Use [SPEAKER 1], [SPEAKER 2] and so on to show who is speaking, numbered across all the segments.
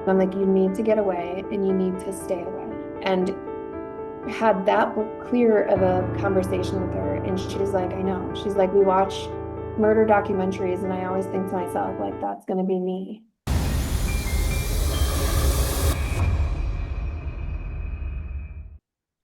[SPEAKER 1] I'm like, you need to get away and you need to stay away. And had that clear of a conversation with her. And she's like, I know. She's like, we watch murder documentaries, and I always think to myself, like, that's going to be me.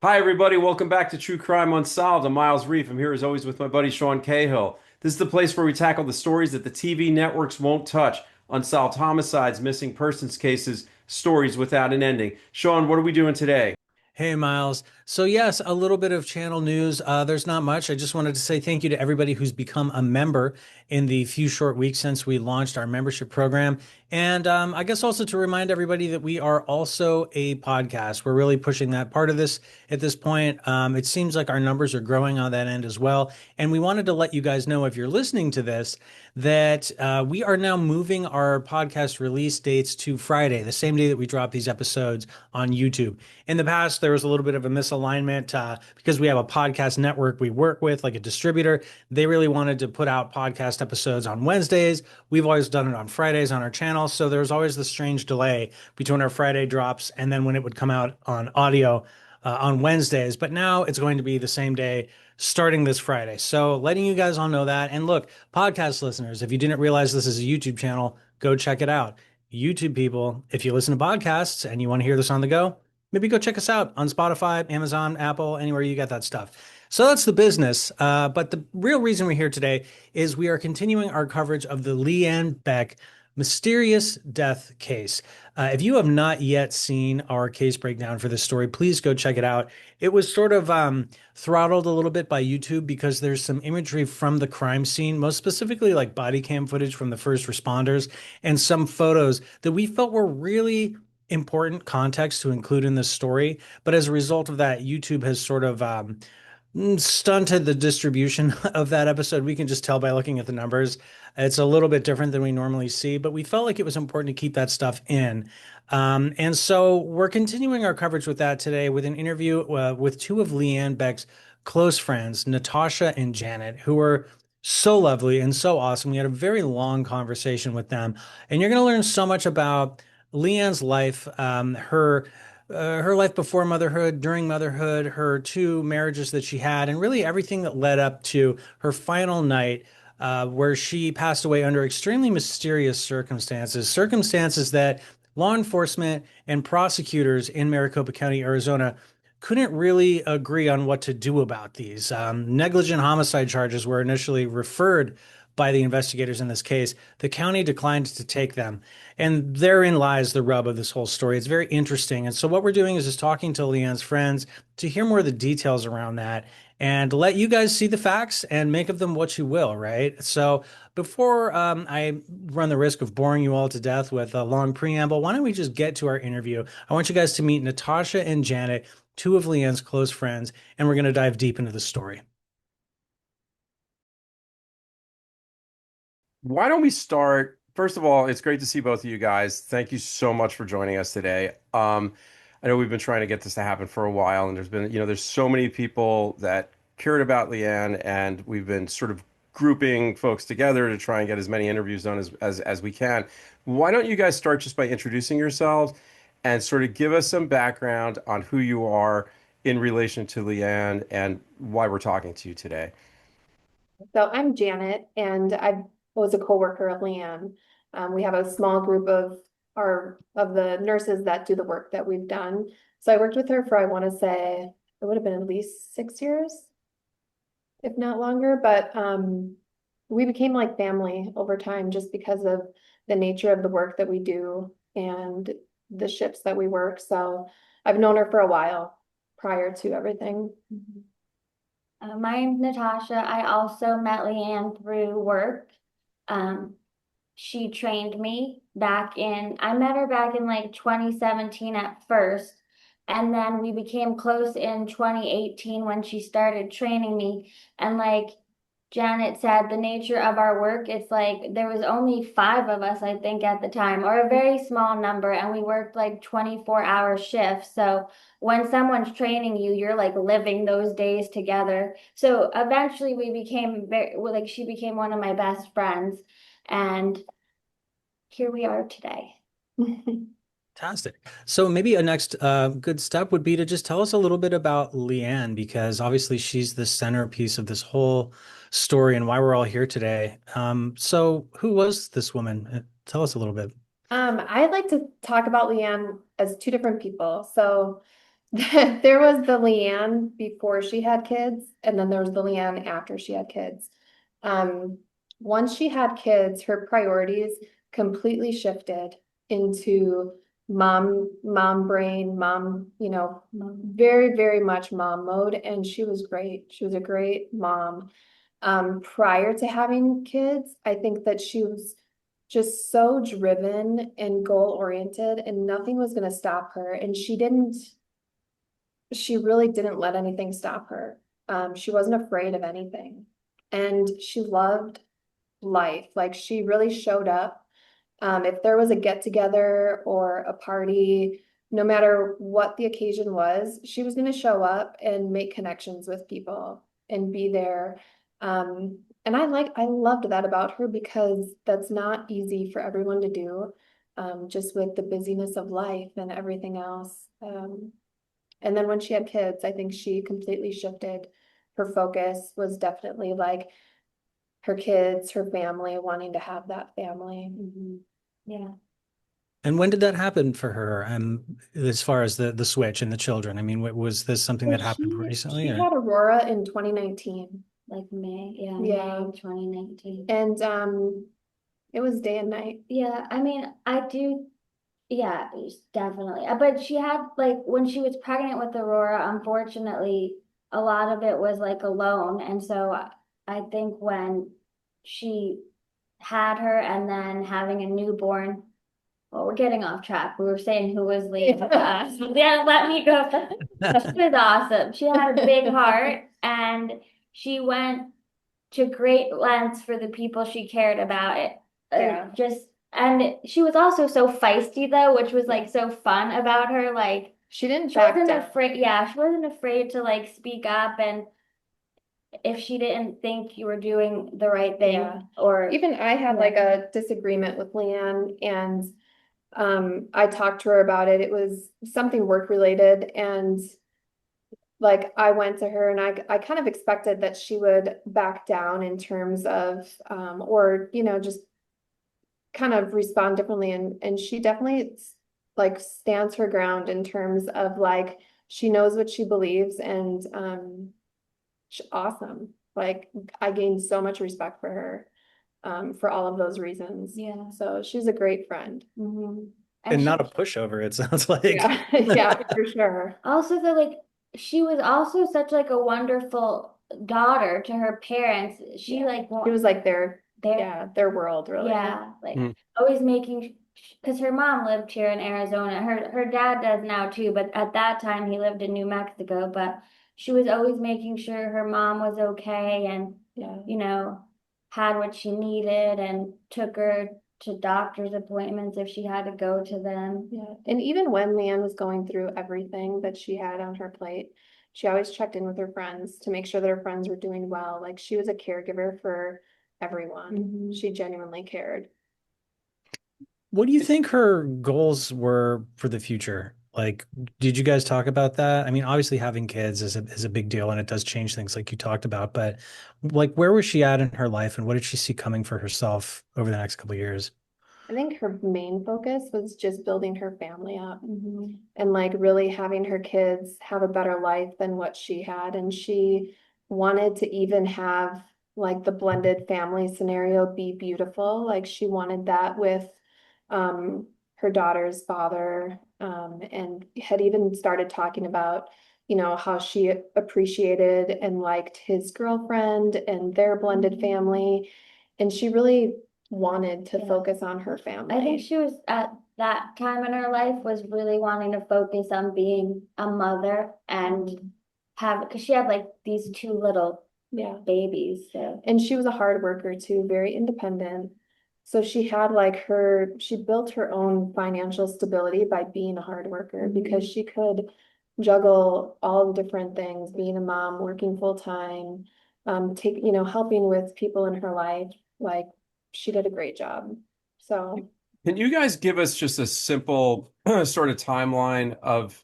[SPEAKER 2] Hi, everybody. Welcome back to True Crime Unsolved. I'm Miles Reef. I'm here as always with my buddy Sean Cahill. This is the place where we tackle the stories that the TV networks won't touch. Unsolved homicides, missing persons cases, stories without an ending. Sean, what are we doing today?
[SPEAKER 3] Hey, Miles. So, yes, a little bit of channel news. There's not much. I just wanted to say thank you to everybody who's become a member in the few short weeks since we launched our membership program. And I guess also to remind everybody that we are also a podcast. We're really pushing that part of this at this point. It seems like our numbers are growing on that end as well. And we wanted to let you guys know, if you're listening to this, that we are now moving our podcast release dates to Friday, the same day that we drop these episodes on YouTube. In the past, there was a little bit of a misalignment because we have a podcast network we work with, like a distributor. They really wanted to put out podcast episodes on Wednesdays. We've always done it on Fridays on our channel. So there's always this strange delay between our Friday drops and then when it would come out on audio on Wednesdays. But now it's going to be the same day starting this Friday. So letting you guys all know that. And look, podcast listeners, if you didn't realize this is a YouTube channel, go check it out. YouTube people, if you listen to podcasts and you want to hear this on the go, maybe go check us out on Spotify, Amazon, Apple, anywhere you get that stuff. So that's the business. But the real reason we're here today is we are continuing our coverage of the Leanne Beck mysterious death case. If you have not yet seen our case breakdown for this story, please go check it out. It was sort of throttled a little bit by YouTube because there's some imagery from the crime scene, most specifically like body cam footage from the first responders and some photos that we felt were really important context to include in this story. But as a result of that, YouTube has sort of stunted the distribution of that episode. We can just tell by looking at the numbers. It's a little bit different than we normally see, but we felt like it was important to keep that stuff in. And so we're continuing our coverage with that today with an interview with two of Leanne Beck's close friends, Natasha and Janet, who were so lovely and so awesome. We had a very long conversation with them, and you're going to learn so much about Leanne's life, her life before motherhood, during motherhood, her two marriages that she had, and really everything that led up to her final night, where she passed away under extremely mysterious circumstances, circumstances that law enforcement and prosecutors in Maricopa County, Arizona, couldn't really agree on what to do about these. Negligent homicide charges were initially referred by the investigators in this case. The county declined to take them. And therein lies the rub of this whole story. It's very interesting. And so what we're doing is just talking to Leanne's friends to hear more of the details around that and let you guys see the facts and make of them what you will, right? So before I run the risk of boring you all to death with a long preamble, why don't we just get to our interview? I want you guys to meet Natasha and Janet, two of Leanne's close friends, and we're going to dive deep into the story.
[SPEAKER 2] Why don't we start? First of all, it's great to see both of you guys. Thank you so much for joining us today. I know we've been trying to get this to happen for a while, and there's so many people that cared about Leanne, and we've been sort of grouping folks together to try and get as many interviews done as we can. Why don't you guys start just by introducing yourselves and sort of give us some background on who you are in relation to Leanne and why we're talking to you today?
[SPEAKER 1] So I'm Janet, and I was a coworker at Leanne. We have a small group of the nurses that do the work that we've done. So I worked with her for, I want to say, it would have been at least 6 years, if not longer. But we became like family over time just because of the nature of the work that we do and the shifts that we work. So I've known her for a while prior to everything.
[SPEAKER 4] My name's Natasha. I also met Leanne through work. Um, she trained me I met her back in like 2017 at first, and then we became close in 2018 when she started training me. And like Janet said, the nature of our work, it's like there was only five of us, I think, at the time, or a very small number, and we worked like 24-hour shifts. So when someone's training you, you're like living those days together. So eventually we became very, well, like she became one of my best friends, and here we are today.
[SPEAKER 3] Fantastic. So maybe a next good step would be to just tell us a little bit about Leanne, because obviously she's the centerpiece of this whole story and why we're all here today. So who was this woman? Tell us a little bit.
[SPEAKER 1] I'd like to talk about Leanne as two different people. So there was the Leanne before she had kids, and then there was the Leanne after she had kids. Um, Once she had kids, her priorities completely shifted into mom brain, very, very much mom mode, and she was great. She was a great mom. Prior to having kids, I think that she was just so driven and goal oriented, and nothing was going to stop her. And she really didn't let anything stop her. She wasn't afraid of anything. And she loved life. Like she really showed up. If there was a get together or a party, no matter what the occasion was, she was going to show up and make connections with people and be there. And I loved that about her because that's not easy for everyone to do, just with the busyness of life and everything else. And then when she had kids, I think she completely shifted. Her focus was definitely like her kids, her family, wanting to have that family.
[SPEAKER 4] Yeah.
[SPEAKER 3] And when did that happen for her? As far as the switch and the children, I mean, was this something
[SPEAKER 1] So
[SPEAKER 3] that happened recently,
[SPEAKER 1] she
[SPEAKER 3] or?
[SPEAKER 1] had Aurora in 2019.
[SPEAKER 4] Like May, yeah,
[SPEAKER 1] Yeah.
[SPEAKER 4] May 2019.
[SPEAKER 1] And it was day and night.
[SPEAKER 4] Yeah, I mean, I do, yeah, definitely. But she had like when she was pregnant with Aurora, unfortunately, a lot of it was like alone. And so I think when she had her and then having a newborn, well, we're getting off track. We were saying who was Leanne to us. Yeah, let me go. She was awesome. She had a big heart and she went to great lengths for the people she cared about.
[SPEAKER 1] Yeah.
[SPEAKER 4] And she was also so feisty though, which was like so fun about her. Like
[SPEAKER 1] She didn't
[SPEAKER 4] she
[SPEAKER 1] back
[SPEAKER 4] wasn't
[SPEAKER 1] down.
[SPEAKER 4] afraid. Yeah, she wasn't afraid to like speak up, and if she didn't think you were doing the right thing,
[SPEAKER 1] Yeah.
[SPEAKER 4] or
[SPEAKER 1] Even I had like a disagreement with Leanne, and I talked to her about it. It was something work related, and like I went to her and I kind of expected that she would back down in terms of or just kind of respond differently, and she definitely like stands her ground in terms of like she knows what she believes, and she's awesome. Like I gained so much respect for her for all of those reasons.
[SPEAKER 4] yeah.
[SPEAKER 1] So she's a great friend.
[SPEAKER 3] And
[SPEAKER 4] she,
[SPEAKER 3] not a pushover, it sounds like.
[SPEAKER 1] Yeah, yeah, for sure.
[SPEAKER 4] also the like she was also such like a wonderful daughter to her parents. She
[SPEAKER 1] Yeah.
[SPEAKER 4] like
[SPEAKER 1] It was like their
[SPEAKER 4] their
[SPEAKER 1] their world really.
[SPEAKER 4] yeah, like
[SPEAKER 2] Mm.
[SPEAKER 4] always making because her mom lived here in Arizona. Her dad does now too, but at that time he lived in New Mexico. But she was always making sure her mom was okay and
[SPEAKER 1] Yeah.
[SPEAKER 4] had what she needed and took her to doctor's appointments if she had to go to them.
[SPEAKER 1] Yeah. And even when Leanne was going through everything that she had on her plate, she always checked in with her friends to make sure that her friends were doing well. Like she was a caregiver for everyone. She genuinely cared.
[SPEAKER 3] What do you think her goals were for the future? Like, did you guys talk about that? I mean, obviously having kids is a big deal and it does change things like you talked about, but like where was she at in her life and what did she see coming for herself over the next couple of years?
[SPEAKER 1] I think her main focus was just building her family up and like really having her kids have a better life than what she had. And she wanted to even have like the blended family scenario be beautiful. Like she wanted that with her daughter's father, and had even started talking about, how she appreciated and liked his girlfriend and their blended family. And she really wanted to
[SPEAKER 4] Yeah.
[SPEAKER 1] focus on her
[SPEAKER 4] I think
[SPEAKER 1] family.
[SPEAKER 4] she was at that time in her life was really wanting to focus on being a mother and have because she had like these two little
[SPEAKER 1] Yeah.
[SPEAKER 4] babies. So
[SPEAKER 1] And she was a hard worker too, very independent. So she had like she built her own financial stability by being a hard worker because she could juggle all the different things, being a mom, working full time, helping with people in her life. Like she did a great job. So
[SPEAKER 2] Can you guys give us just a simple sort of timeline of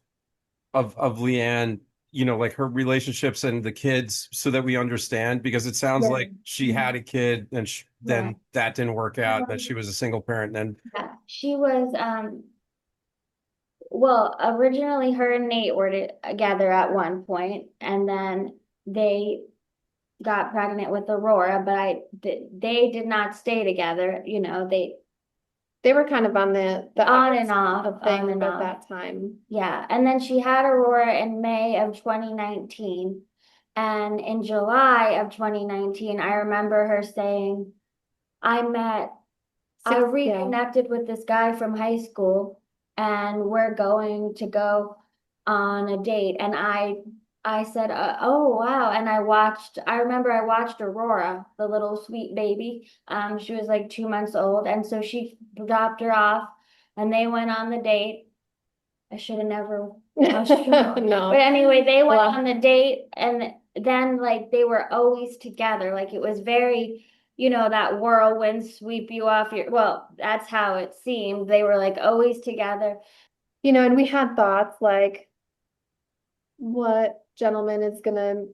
[SPEAKER 2] Leanne, like her relationships and the kids so that we understand? Because it sounds
[SPEAKER 1] Yeah.
[SPEAKER 2] like she had a kid and
[SPEAKER 4] Yeah.
[SPEAKER 2] then that didn't work out, that she was a single parent. And then,
[SPEAKER 4] Yeah, she was, well, originally her and Nate were together at one point, and then they got pregnant with Aurora, but they did not stay together,
[SPEAKER 1] They were kind of on the
[SPEAKER 4] on and off,
[SPEAKER 1] of
[SPEAKER 4] on
[SPEAKER 1] things
[SPEAKER 4] and
[SPEAKER 1] at
[SPEAKER 4] off.
[SPEAKER 1] that time.
[SPEAKER 4] Yeah, and then she had Aurora in May of 2019. And in July of 2019, I remember her saying, I
[SPEAKER 1] Yeah.
[SPEAKER 4] reconnected with this guy from high school and we're going to go on a date. And I said, oh, wow. And I remember I watched Aurora, the little sweet baby. She was like 2 months old. And so she dropped her off and they went on the date. I should have never watched her.
[SPEAKER 1] No.
[SPEAKER 4] But anyway, they went
[SPEAKER 1] Well-
[SPEAKER 4] on the date and then like they were always together. Like it was very, that whirlwind sweep you off well, that's how it seemed. They were like always together.
[SPEAKER 1] And we had thoughts like, what gentleman is gonna,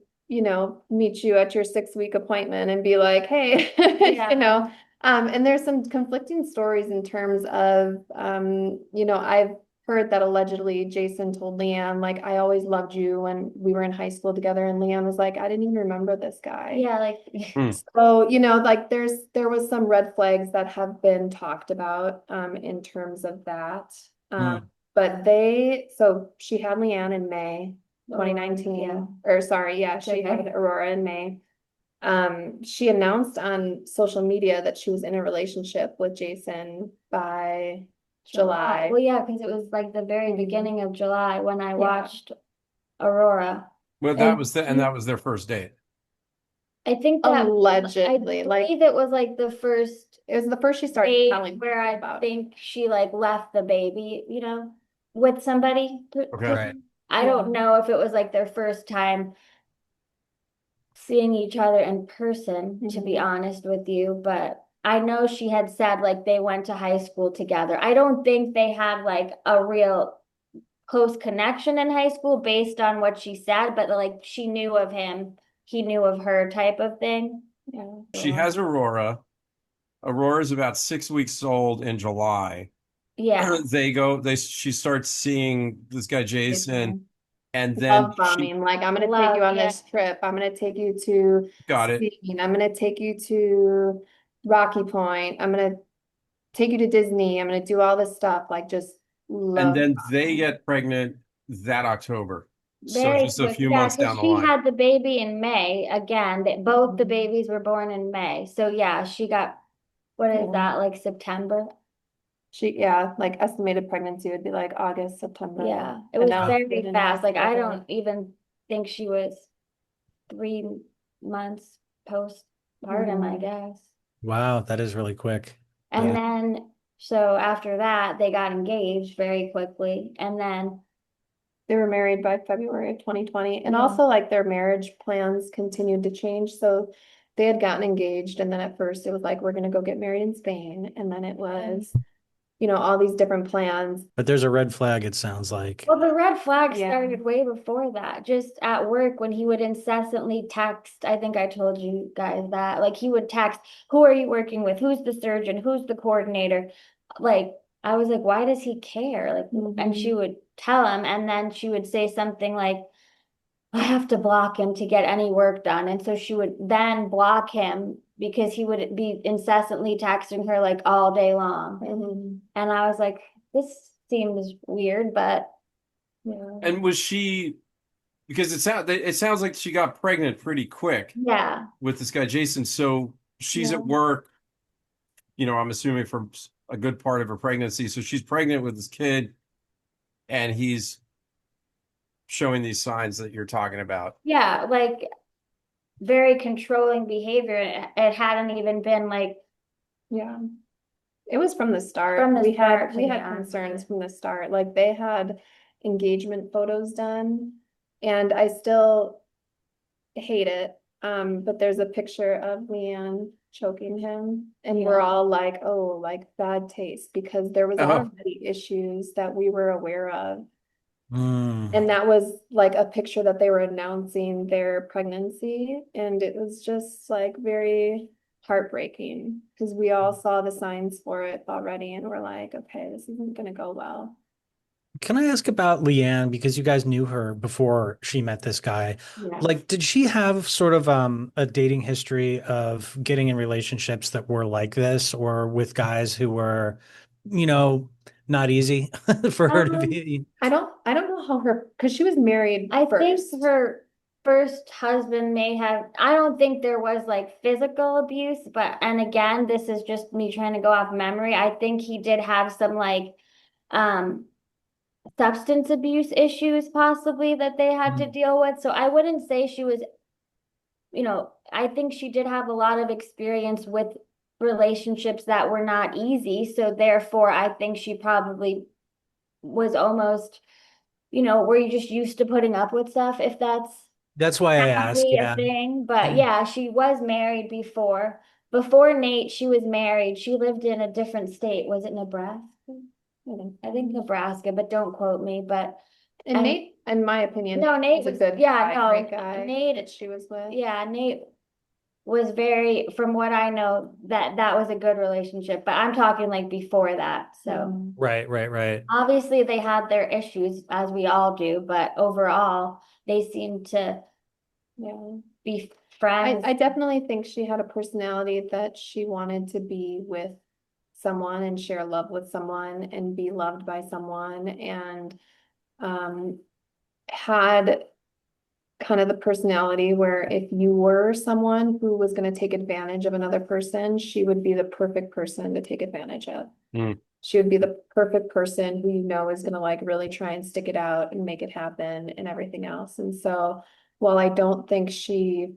[SPEAKER 1] meet you at your 6-week appointment and be like, hey,
[SPEAKER 4] Yeah.
[SPEAKER 1] and there's some conflicting stories in terms of, I've heard that allegedly Jason told Leanne, like, I always loved you when we were in high school together, and Leanne was like, I didn't even remember this guy.
[SPEAKER 4] Yeah, like
[SPEAKER 1] So, like there was some red flags that have been talked about in terms of that. But so she had Leanne in May 2019,
[SPEAKER 4] yeah.
[SPEAKER 1] or sorry, yeah, she
[SPEAKER 4] Okay.
[SPEAKER 1] had Aurora in May. She announced on social media that she was in a relationship with Jason by July.
[SPEAKER 4] Well, yeah, because it was like the very beginning of July when I watched Aurora.
[SPEAKER 2] well, that was and that was their first date.
[SPEAKER 4] I think that
[SPEAKER 1] Allegedly,
[SPEAKER 4] I
[SPEAKER 1] like
[SPEAKER 4] believe it was like the first
[SPEAKER 1] it was the first she started
[SPEAKER 4] date
[SPEAKER 1] telling
[SPEAKER 4] where I
[SPEAKER 1] about.
[SPEAKER 4] think she like left the baby, with somebody.
[SPEAKER 2] Okay.
[SPEAKER 3] Right.
[SPEAKER 4] I don't know if it was like their first time seeing each other in person, to be
[SPEAKER 1] Mhm.
[SPEAKER 4] honest with you, but I know she had said like they went to high school together. I don't think they had like a real close connection in high school based on what she said, but like she knew of him, he knew of her type of thing.
[SPEAKER 1] Yeah.
[SPEAKER 2] She has Aurora. Aurora's about 6 weeks old in July.
[SPEAKER 4] Yeah.
[SPEAKER 2] She starts seeing this guy, Jason, and then
[SPEAKER 1] Love bombing. Like, I'm gonna take
[SPEAKER 4] Love,
[SPEAKER 1] you on
[SPEAKER 4] yeah.
[SPEAKER 1] this trip. I'm gonna take you to
[SPEAKER 2] got it.
[SPEAKER 1] skiing. I'm gonna take you to Rocky Point. I'm gonna take you to Disney. I'm gonna do all this stuff. Like, just
[SPEAKER 2] And
[SPEAKER 1] love
[SPEAKER 2] then they
[SPEAKER 1] bombing.
[SPEAKER 2] get pregnant that October. So
[SPEAKER 4] Very
[SPEAKER 2] just a
[SPEAKER 4] quick.
[SPEAKER 2] few
[SPEAKER 4] Yeah,
[SPEAKER 2] months down
[SPEAKER 4] because
[SPEAKER 2] the
[SPEAKER 4] she
[SPEAKER 2] line.
[SPEAKER 4] had the baby in May again. That both the
[SPEAKER 1] Mhm.
[SPEAKER 4] babies were born in May. So yeah, she got, what is
[SPEAKER 1] Yeah.
[SPEAKER 4] that, like September?
[SPEAKER 1] Like estimated pregnancy would be like August, September.
[SPEAKER 4] Yeah, it
[SPEAKER 1] And
[SPEAKER 4] was
[SPEAKER 1] now
[SPEAKER 4] very
[SPEAKER 1] it's been in
[SPEAKER 4] fast. Like I
[SPEAKER 1] October.
[SPEAKER 4] don't even think she was 3 months postpartum, I
[SPEAKER 1] Mhm.
[SPEAKER 4] guess.
[SPEAKER 3] Wow, that is really quick.
[SPEAKER 4] And
[SPEAKER 3] Yeah.
[SPEAKER 4] then, so after that, they got engaged very quickly. And then,
[SPEAKER 1] They were married by February of 2020. And
[SPEAKER 4] Yeah.
[SPEAKER 1] also like their marriage plans continued to change. So they had gotten engaged, and then at first it was like, we're gonna go get married in Spain. And then it was, all these different plans.
[SPEAKER 3] But there's a red flag, it sounds like.
[SPEAKER 4] well, the red flag
[SPEAKER 1] Yeah.
[SPEAKER 4] started way before that. Just at work when he would incessantly text. I think I told you guys that. Like he would text, who are you working with? Who's the surgeon? Who's the coordinator? Like I was like, why does he care? Like, and she would tell him, and then she would say something like, I have to block him to get any work done. And so she would then block him because he would be incessantly texting her like all day long.
[SPEAKER 1] Mhm.
[SPEAKER 4] And I was like, this seems weird, but
[SPEAKER 1] Yeah.
[SPEAKER 2] And was she, because it sounds like she got pregnant pretty quick
[SPEAKER 4] yeah.
[SPEAKER 2] with this guy, Jason. So she's
[SPEAKER 1] Yeah.
[SPEAKER 2] at work, I'm assuming for a good part of her pregnancy. So she's pregnant with this kid and he's showing these signs that you're talking about.
[SPEAKER 4] Yeah, like very controlling behavior. It hadn't even been like
[SPEAKER 1] Yeah. It was from the start.
[SPEAKER 4] From the
[SPEAKER 1] We
[SPEAKER 4] start,
[SPEAKER 1] had
[SPEAKER 4] to
[SPEAKER 1] we
[SPEAKER 4] be
[SPEAKER 1] had
[SPEAKER 4] honest.
[SPEAKER 1] concerns from the start. Like they had engagement photos done, and I still hate it. But there's a picture of Leanne choking him. And we're
[SPEAKER 4] Yeah.
[SPEAKER 1] all like, oh, like bad taste, because there was
[SPEAKER 2] Oh,
[SPEAKER 1] already issues that we were aware of.
[SPEAKER 3] Mm.
[SPEAKER 1] And that was like a picture that they were announcing their pregnancy. And it was just like very heartbreaking because we all saw the signs for it already. And we're like, okay, this isn't going to go well.
[SPEAKER 3] Can I ask about Leanne because you guys knew her before she met this guy?
[SPEAKER 1] Yeah.
[SPEAKER 3] Like, did she have sort of a dating history of getting in relationships that were like this or with guys who were, you know, not easy for her to
[SPEAKER 1] Um,
[SPEAKER 3] be?
[SPEAKER 1] I don't know how her, because she was married
[SPEAKER 4] I think
[SPEAKER 1] first.
[SPEAKER 4] her first husband may have, I don't think there was like physical abuse, but, and again, this is just me trying to go off memory. I think he did have some like, um, substance abuse issues possibly that they had to deal with. So I wouldn't say she was, I think she did have a lot of experience with relationships that were not easy. So therefore, I think she probably was almost, were you just used to putting up with stuff, if that's
[SPEAKER 3] That's why I ask.
[SPEAKER 4] sadly a
[SPEAKER 3] Yeah.
[SPEAKER 4] thing. But yeah, she was married before. Before Nate, she was married. She lived in a different state. Was it Nebraska? I think Nebraska, but don't quote me. But
[SPEAKER 1] And
[SPEAKER 4] and
[SPEAKER 1] Nate, in my opinion,
[SPEAKER 4] no, Nate
[SPEAKER 1] was a
[SPEAKER 4] was,
[SPEAKER 1] good
[SPEAKER 4] yeah,
[SPEAKER 1] guy,
[SPEAKER 4] no,
[SPEAKER 1] great guy
[SPEAKER 4] Nate,
[SPEAKER 1] that she was with.
[SPEAKER 4] yeah, Nate was very, from what I know, that was a good relationship. But I'm talking like before that. So
[SPEAKER 3] Right, right, right.
[SPEAKER 4] obviously they had their issues, as we all do, but overall they seemed to
[SPEAKER 1] Yeah.
[SPEAKER 4] be friends.
[SPEAKER 1] I definitely think she had a personality that she wanted to be with someone and share love with someone and be loved by someone, and um had kind of the personality where if you were someone who was going to take advantage of another person, she would be the perfect person to take advantage of.
[SPEAKER 2] mm,
[SPEAKER 1] She would be the perfect person who is going to like really try and stick it out and make it happen and everything else. And so while I don't think she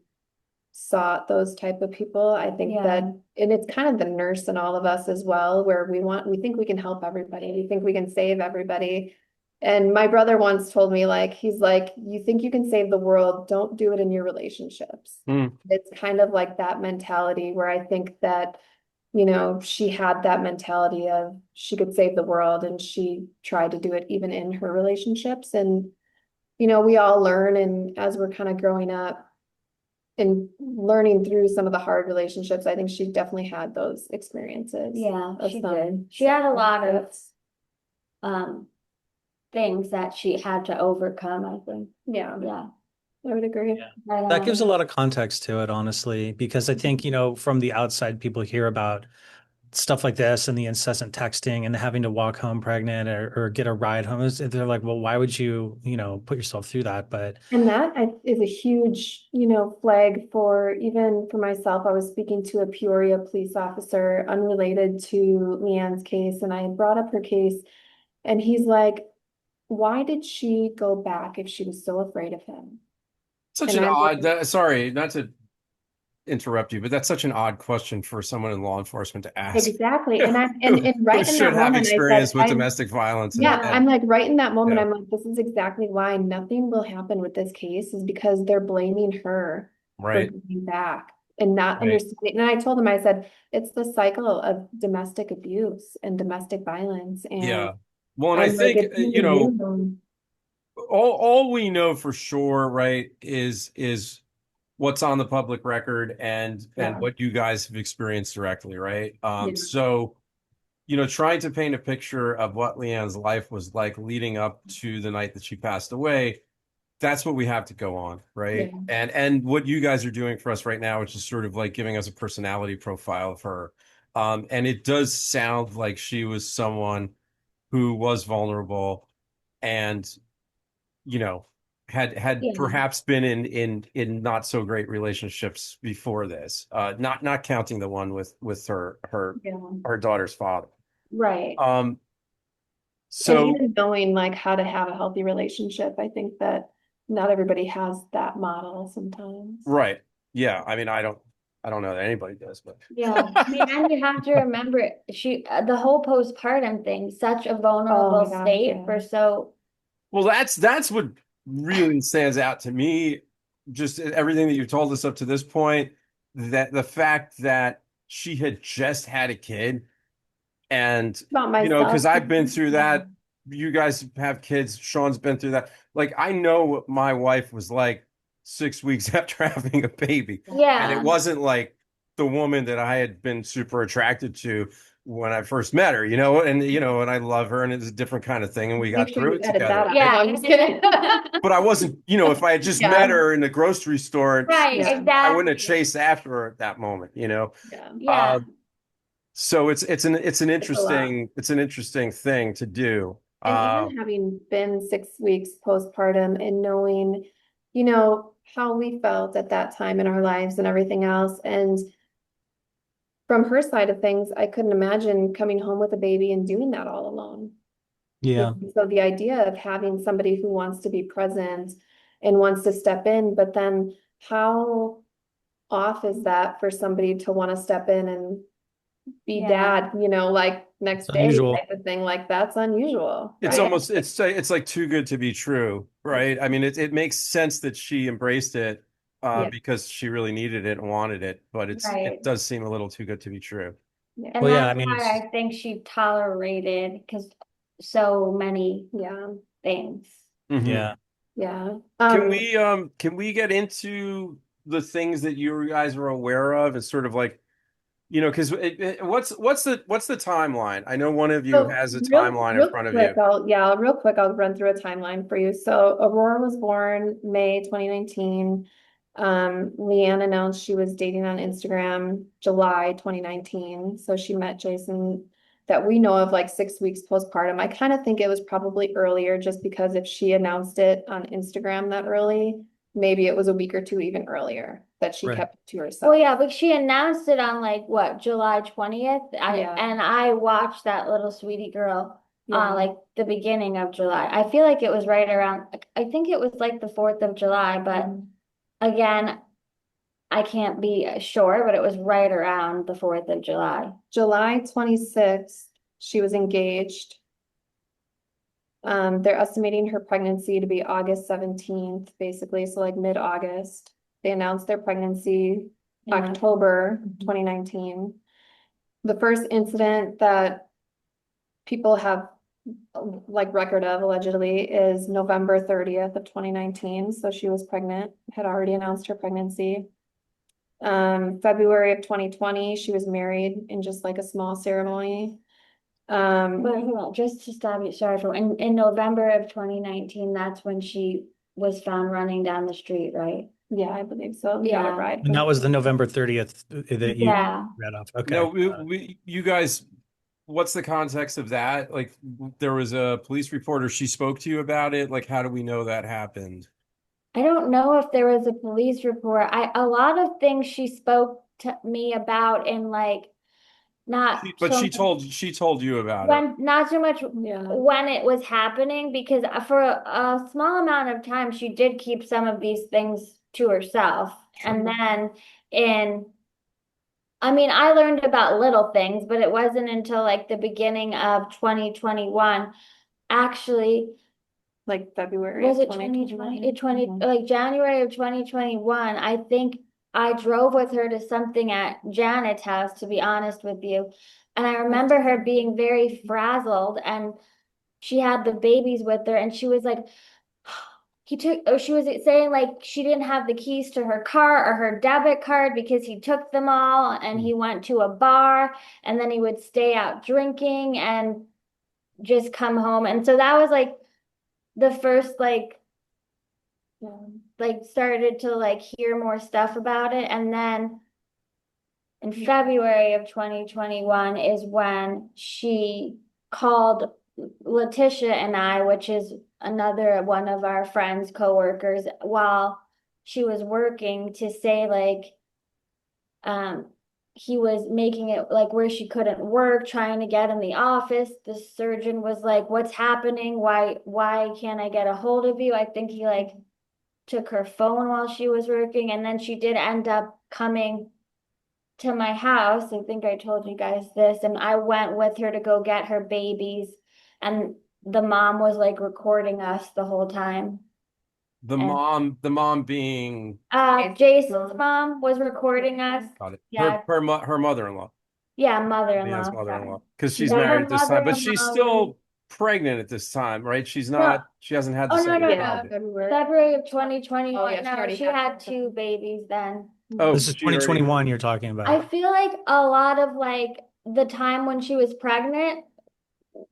[SPEAKER 1] sought those type of people, I think
[SPEAKER 4] Yeah.
[SPEAKER 1] that, and it's kind of the nurse in all of us as well, where we think we can help everybody. We think we can save everybody. And my brother once told me, like, he's like, you think you can save the world, don't do it in your relationships.
[SPEAKER 2] mm.
[SPEAKER 1] It's kind of like that mentality where I think that, she had that mentality of she could save the world, and she tried to do it even in her relationships. And, we all learn, and as we're kind of growing up and learning through some of the hard relationships, I think she definitely had those experiences.
[SPEAKER 4] Yeah,
[SPEAKER 1] of
[SPEAKER 4] she
[SPEAKER 1] some
[SPEAKER 4] did. She had a lot of
[SPEAKER 1] conflicts.
[SPEAKER 4] um things that she had to overcome, I think.
[SPEAKER 1] Yeah,
[SPEAKER 4] Yeah.
[SPEAKER 1] I would agree.
[SPEAKER 3] Yeah.
[SPEAKER 4] Right
[SPEAKER 3] That gives a
[SPEAKER 4] on.
[SPEAKER 3] lot of context to it, honestly, because I think, from the outside, people hear about stuff like this and the incessant texting and having to walk home pregnant or get a ride home. They're like, well, why would you, put yourself through that? But
[SPEAKER 1] And is a huge, flag for, even for myself. I was speaking to a Peoria police officer unrelated to Leanne's case, and I brought up her case, and he's like, why did she go back if she was so afraid of him?
[SPEAKER 2] Such
[SPEAKER 1] And
[SPEAKER 2] an
[SPEAKER 1] I'm
[SPEAKER 2] odd,
[SPEAKER 1] like,
[SPEAKER 2] sorry, not to interrupt you, but that's such an odd question for someone in law enforcement to ask
[SPEAKER 1] exactly. And
[SPEAKER 2] who, who
[SPEAKER 1] right in
[SPEAKER 2] should
[SPEAKER 1] that
[SPEAKER 2] have
[SPEAKER 1] moment, I said,
[SPEAKER 2] experience with domestic violence
[SPEAKER 1] yeah,
[SPEAKER 4] Yeah.
[SPEAKER 1] I'm like, right in that moment,
[SPEAKER 2] yeah,
[SPEAKER 1] I'm like, this is exactly why nothing will happen with this case, is because they're blaming her for
[SPEAKER 2] right,
[SPEAKER 1] going back and not
[SPEAKER 2] right.
[SPEAKER 1] understanding. And I told him, I said, it's the cycle of domestic abuse and domestic violence. And
[SPEAKER 2] Yeah. Well, and I
[SPEAKER 1] I'm like,
[SPEAKER 2] think,
[SPEAKER 1] if you knew,
[SPEAKER 2] all we know for sure, right, is what's on the public record and
[SPEAKER 1] yeah,
[SPEAKER 2] what you guys have experienced directly, right?
[SPEAKER 1] yeah,
[SPEAKER 2] So, trying to paint a picture of what Leanne's life was like leading up to the night that she passed away, that's what we have to go on,
[SPEAKER 1] yeah,
[SPEAKER 2] right? And what you guys are doing for us right now, which is sort of like giving us a personality profile of her. And it does sound like she was someone who was vulnerable and you know had
[SPEAKER 4] Yeah.
[SPEAKER 2] perhaps been in not so great relationships before this, not counting the one with
[SPEAKER 1] yeah.
[SPEAKER 2] her daughter's father.
[SPEAKER 4] Right.
[SPEAKER 2] um
[SPEAKER 1] And
[SPEAKER 2] so
[SPEAKER 1] even knowing like how to have a healthy relationship, I think that not everybody has that model sometimes.
[SPEAKER 2] right, yeah, I mean, I don't know that anybody does, but
[SPEAKER 4] Yeah. I mean, and you have to remember the whole postpartum thing, such a
[SPEAKER 1] Oh
[SPEAKER 4] vulnerable
[SPEAKER 1] my gosh,
[SPEAKER 4] state
[SPEAKER 1] yeah.
[SPEAKER 4] for so,
[SPEAKER 2] well, that's what really stands out to me, just everything that you've told us up to this point, that the fact that she had just had a kid. And,
[SPEAKER 1] About
[SPEAKER 2] because
[SPEAKER 1] myself.
[SPEAKER 2] I've been through that. You guys have kids. Sean's been through that. Like, I know what my wife was like 6 weeks after having a baby. And it
[SPEAKER 4] Yeah.
[SPEAKER 2] wasn't like the woman that I had been super attracted to when I first met her, and I love her and it's a different kind of thing. And we
[SPEAKER 1] Make
[SPEAKER 2] got
[SPEAKER 1] sure
[SPEAKER 2] through
[SPEAKER 1] you
[SPEAKER 2] it
[SPEAKER 1] edit that
[SPEAKER 2] together.
[SPEAKER 1] out.
[SPEAKER 4] Yeah.
[SPEAKER 1] No, I'm just kidding.
[SPEAKER 2] But I wasn't, if I had just met
[SPEAKER 1] Yeah,
[SPEAKER 2] her in the grocery store,
[SPEAKER 4] Right,
[SPEAKER 1] Yeah.
[SPEAKER 2] I wouldn't have
[SPEAKER 4] exactly.
[SPEAKER 2] chased after her at that moment.
[SPEAKER 1] yeah.
[SPEAKER 4] Yeah.
[SPEAKER 2] So
[SPEAKER 1] It's a lot.
[SPEAKER 2] it's an interesting thing to do.
[SPEAKER 1] And even having been 6 weeks postpartum and knowing, how we felt at that time in our lives and everything else. And from her side of things, I couldn't imagine coming home with a baby and doing that all alone.
[SPEAKER 3] Yeah.
[SPEAKER 1] So the idea of having somebody who wants to be present and wants to step in, but then how off is that for somebody to want to step in and be
[SPEAKER 4] Yeah.
[SPEAKER 1] dad, like next
[SPEAKER 3] It's
[SPEAKER 1] day
[SPEAKER 3] unusual.
[SPEAKER 1] type of thing? Like that's unusual,
[SPEAKER 2] It's
[SPEAKER 1] right?
[SPEAKER 2] almost it's like too good to be true, right? I mean, it makes sense that she embraced it
[SPEAKER 1] Yeah,
[SPEAKER 2] because she really needed it and wanted it, but it
[SPEAKER 4] Right.
[SPEAKER 2] does seem a little too good to be true.
[SPEAKER 1] yeah,
[SPEAKER 4] And
[SPEAKER 3] Well, yeah,
[SPEAKER 4] that's
[SPEAKER 3] I mean,
[SPEAKER 4] why
[SPEAKER 3] it's
[SPEAKER 4] I think she tolerated because so many
[SPEAKER 1] yeah,
[SPEAKER 4] things.
[SPEAKER 2] Mhm.
[SPEAKER 3] yeah.
[SPEAKER 1] yeah.
[SPEAKER 2] Can we get into the things that you guys are aware of and sort of like, because what's the timeline? I know one of you
[SPEAKER 1] So
[SPEAKER 2] has a
[SPEAKER 1] real,
[SPEAKER 2] timeline in
[SPEAKER 1] real
[SPEAKER 2] front of
[SPEAKER 1] quick,
[SPEAKER 2] you.
[SPEAKER 1] real quick, I'll run through a timeline for you. So Aurora was born May 2019. Leanne announced she was dating on Instagram July 2019. So she met Jason that we know of like 6 weeks postpartum. I kind of think it was probably earlier just because if she announced it on Instagram that early, maybe it was a week or two even earlier that she
[SPEAKER 3] Right.
[SPEAKER 1] kept it to herself.
[SPEAKER 4] Well, yeah, but she announced it on like what, July 20th?
[SPEAKER 1] Yeah.
[SPEAKER 4] And I watched that little sweetie girl
[SPEAKER 1] Yeah.
[SPEAKER 4] like the beginning of July. I feel like it was right around, I think it was like the 4th of July, but again, I can't be sure, but it was right around the 4th of July.
[SPEAKER 1] July 26th, she was engaged. They're estimating her pregnancy to be August 17th, basically, so like mid-August. They announced their pregnancy
[SPEAKER 4] Yeah.
[SPEAKER 1] October 2019. The first incident that people have like record of allegedly is November 30th of 2019. So she was pregnant, had already announced her pregnancy. February of 2020, she was married in just like a small ceremony.
[SPEAKER 4] But hold on, just to stop you, sorry for, in November of 2019, that's when she was found running down the street, right?
[SPEAKER 1] Yeah, I believe so. We got a
[SPEAKER 4] Yeah.
[SPEAKER 1] ride.
[SPEAKER 3] And that was the November 30th that you
[SPEAKER 4] Yeah.
[SPEAKER 3] read off. Okay.
[SPEAKER 2] No, you guys, what's the context of that? Like, there was a police reporter, she spoke to you about it. Like, how do we know that happened?
[SPEAKER 4] I don't know if there was a police report. A lot of things she spoke to me about in like not
[SPEAKER 2] But
[SPEAKER 4] so
[SPEAKER 2] she told you about it.
[SPEAKER 4] when not so much
[SPEAKER 1] Yeah.
[SPEAKER 4] when it was happening because for a small amount of time she did keep some of these things to herself. And then in I mean, I learned about little things, but it wasn't until like the beginning of 2021 actually.
[SPEAKER 1] Like February
[SPEAKER 4] Was
[SPEAKER 1] of
[SPEAKER 4] it 2020?
[SPEAKER 1] 2021.
[SPEAKER 4] Like January of 2021, I think I drove with her to something at Janet's house, to be honest with you. And I remember her being very frazzled and she had the babies with her and she was like, she was saying like she didn't have the keys to her car or her debit card because he took them all and he went to a bar and then he would stay out drinking and just come home. And so that was like the first like started to like hear more stuff about it. And then in February of 2021 is when she called Letitia and I, which is another one of our friends, coworkers, while she was working to say like he was making it like where she couldn't work, trying to get in the office. The surgeon was like, "What's happening? Why can't I get a hold of you?" I think he like took her phone while she was working, and then she did end up coming to my house. I think I told you guys this, and I went with her to go get her babies, and the mom was like recording us the whole time.
[SPEAKER 2] The mom being
[SPEAKER 4] Jason's mom was recording us.
[SPEAKER 2] got it.
[SPEAKER 4] Yeah,
[SPEAKER 2] Her mother-in-law,
[SPEAKER 4] yeah,
[SPEAKER 2] Leanne's
[SPEAKER 4] mother-in-law.
[SPEAKER 2] mother-in-law, because she's
[SPEAKER 4] So
[SPEAKER 2] married
[SPEAKER 4] her
[SPEAKER 2] at this time, but she's
[SPEAKER 4] mother-in-law was,
[SPEAKER 2] still pregnant at this time, right?
[SPEAKER 4] well,
[SPEAKER 2] She hasn't had the
[SPEAKER 4] oh, no,
[SPEAKER 2] second
[SPEAKER 4] no,
[SPEAKER 1] Yeah,
[SPEAKER 2] child
[SPEAKER 4] no.
[SPEAKER 2] yet.
[SPEAKER 1] February.
[SPEAKER 4] February of
[SPEAKER 1] Oh,
[SPEAKER 4] 2021.
[SPEAKER 1] yeah, she
[SPEAKER 4] No,
[SPEAKER 1] already
[SPEAKER 4] she
[SPEAKER 1] had
[SPEAKER 4] had
[SPEAKER 1] something.
[SPEAKER 4] 2 babies then.
[SPEAKER 2] Oh,
[SPEAKER 3] This is
[SPEAKER 2] she already
[SPEAKER 3] 2021 you're talking
[SPEAKER 4] I
[SPEAKER 3] about.
[SPEAKER 4] feel like a lot of like the time when she was pregnant,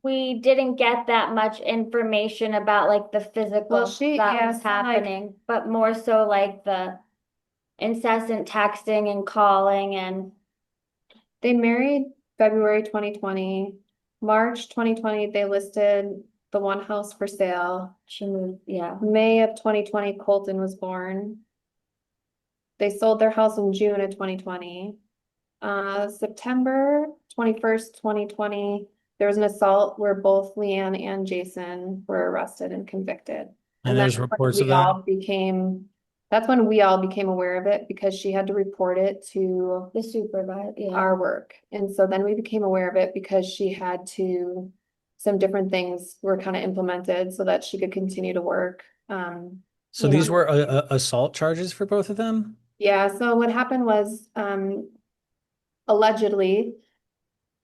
[SPEAKER 4] we didn't get that much information about like the physical
[SPEAKER 1] Well,
[SPEAKER 4] that was happening, but more so like the incessant texting and calling and
[SPEAKER 1] they married February 2020. March 2020, they listed the one house for sale.
[SPEAKER 4] she moved, yeah.
[SPEAKER 1] May of 2020, Colton was born. They sold their house in June of 2020. September 21st, 2020, there was an assault where both Leanne and Jason were arrested and convicted.
[SPEAKER 3] And
[SPEAKER 1] that's
[SPEAKER 3] there's
[SPEAKER 1] when
[SPEAKER 3] reports of
[SPEAKER 1] we
[SPEAKER 3] that.
[SPEAKER 1] all became, that's when we all became aware of it because she had to report it to
[SPEAKER 4] The supervisor, yeah.
[SPEAKER 1] our work. And so then we became aware of it because she had to, some different things were kind of implemented so that she could continue to work.
[SPEAKER 3] So
[SPEAKER 1] you
[SPEAKER 3] these
[SPEAKER 1] know.
[SPEAKER 3] were assault charges for both of them?
[SPEAKER 1] Yeah, so what happened was, allegedly,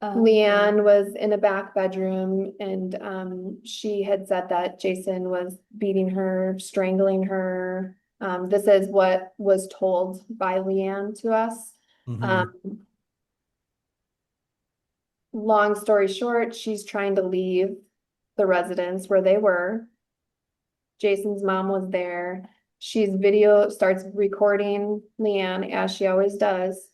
[SPEAKER 1] Leanne was in a back bedroom and she had said that Jason was beating her, strangling her. This is what was told by Leanne to us.
[SPEAKER 3] Mhm.
[SPEAKER 1] Long story short, she's trying to leave the residence where they were. Jason's mom was there. Starts recording Leanne as she always does.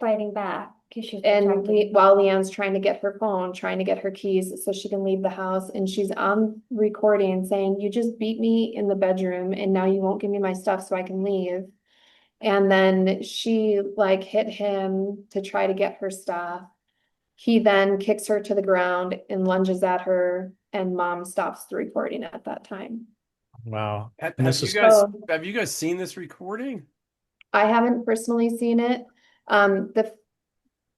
[SPEAKER 4] Fighting back because she's
[SPEAKER 1] And
[SPEAKER 4] protecting.
[SPEAKER 1] while Leanne's trying to get her phone, trying to get her keys so she can leave the house, and she's on recording saying, "You just beat me in the bedroom and now you won't give me my stuff so I can leave." And then she like hit him to try to get her stuff. He then kicks her to the ground and lunges at her, and mom stops the recording at that time.
[SPEAKER 3] Wow.
[SPEAKER 2] have,
[SPEAKER 3] And
[SPEAKER 2] have
[SPEAKER 3] this
[SPEAKER 2] you
[SPEAKER 3] is
[SPEAKER 2] guys
[SPEAKER 1] So
[SPEAKER 2] have you guys seen this recording?
[SPEAKER 1] I haven't personally seen it.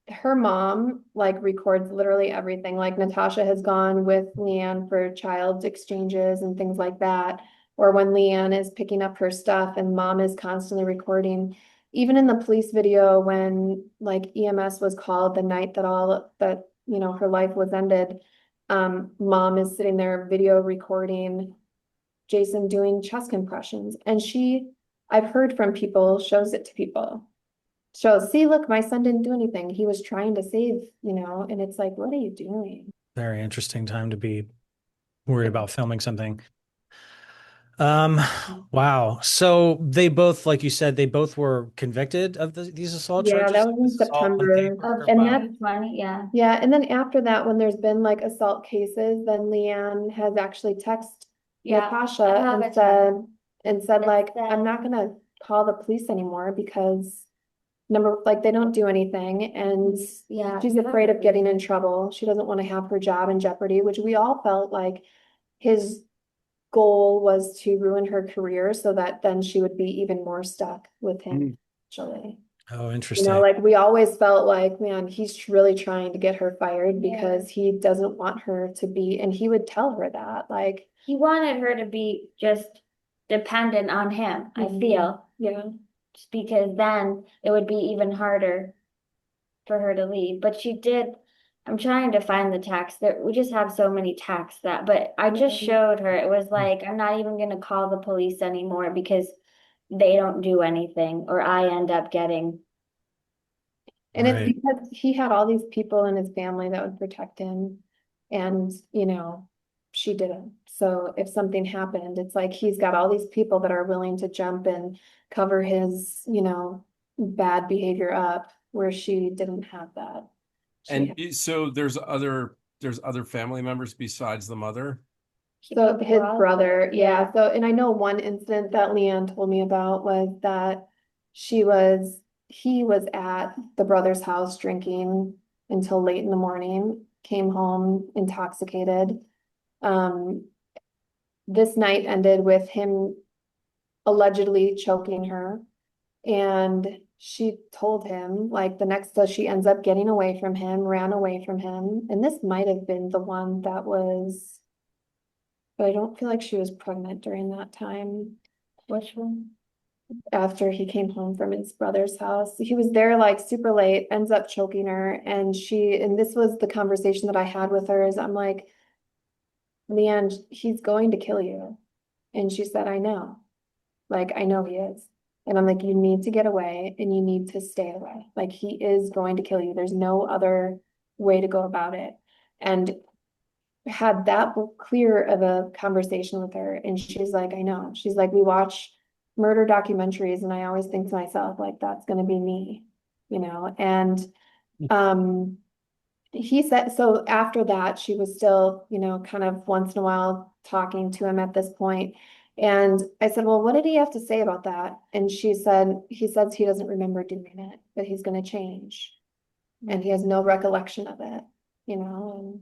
[SPEAKER 1] Her mom like records literally everything. Like Natasha has gone with Leanne for child exchanges and things like that. Or when Leanne is picking up her stuff and mom is constantly recording. Even in the police video, when like EMS was called the night that her life was ended, mom is sitting there video recording Jason doing chest compressions. And I've heard from people, shows it to people. Shows, see, look, my son didn't do anything. He was trying to save, and it's like, what are you doing?
[SPEAKER 3] very interesting time to be worried about filming something. Wow. So they both, like you said, they both were convicted of these assault
[SPEAKER 1] Yeah,
[SPEAKER 3] charges.
[SPEAKER 1] that was in
[SPEAKER 3] This is all on
[SPEAKER 1] September.
[SPEAKER 3] paper.
[SPEAKER 1] And
[SPEAKER 3] Wow.
[SPEAKER 1] that's
[SPEAKER 4] 2020, yeah.
[SPEAKER 1] Yeah, and then after that, when there's been like assault cases, then Leanne has actually texted
[SPEAKER 4] Yeah,
[SPEAKER 1] Natasha
[SPEAKER 4] I have
[SPEAKER 1] and
[SPEAKER 4] a
[SPEAKER 1] said
[SPEAKER 4] It
[SPEAKER 1] like,
[SPEAKER 4] said-
[SPEAKER 1] I'm not gonna call the police anymore because they don't do anything and
[SPEAKER 4] Yeah.
[SPEAKER 1] she's afraid of getting in trouble. She doesn't want to have her job in jeopardy, which we all felt like his goal was to ruin her career so that then she would be even more stuck with him, actually.
[SPEAKER 3] Oh, interesting.
[SPEAKER 1] Like we always felt like, man, he's really trying to get her fired because he doesn't want her to be, and he would tell her that, like,
[SPEAKER 4] He wanted her to be just dependent on him, I feel.
[SPEAKER 1] yeah.
[SPEAKER 4] Just because then it would be even harder for her to leave. But she did. I'm trying to find the text that we just have so many texts but I just showed her. It was like, I'm not even gonna call the police anymore because they don't do anything, or I end up getting.
[SPEAKER 1] And it's
[SPEAKER 3] Right.
[SPEAKER 1] because he had all these people in his family that would protect him. And, she didn't. So if something happened, it's like he's got all these people that are willing to jump and cover his, bad behavior up where she didn't have that.
[SPEAKER 2] And so there's other family members besides the mother.
[SPEAKER 1] So his brother, yeah. So, and I know one incident that Leanne told me about was that he was at the brother's house drinking until late in the morning, came home intoxicated. This night ended with him allegedly choking her. And she told him, like so she ends up getting away from him, ran away from him. And this might have been the one that was, but I don't feel like she was pregnant during that time.
[SPEAKER 4] Which one?
[SPEAKER 1] after he came home from his brother's house. He was there like super late, ends up choking her, and this was the conversation that I had with her is I'm like, Leanne, he's going to kill you. And she said, I know. Like, I know he is. And I'm like, you need to get away and you need to stay away. Like, he is going to kill you. There's no other way to go about it. And had that clear of a conversation with her. And she's like, I know. She's like, we watch murder documentaries and I always think to myself, like, that's gonna be me, And he said, so after that, she was still, kind of once in a while talking to him at this point. And I said, well, what did he have to say about that? And she said, he says he doesn't remember doing it, but he's going to change. And he has no recollection of it, and
[SPEAKER 3] Well,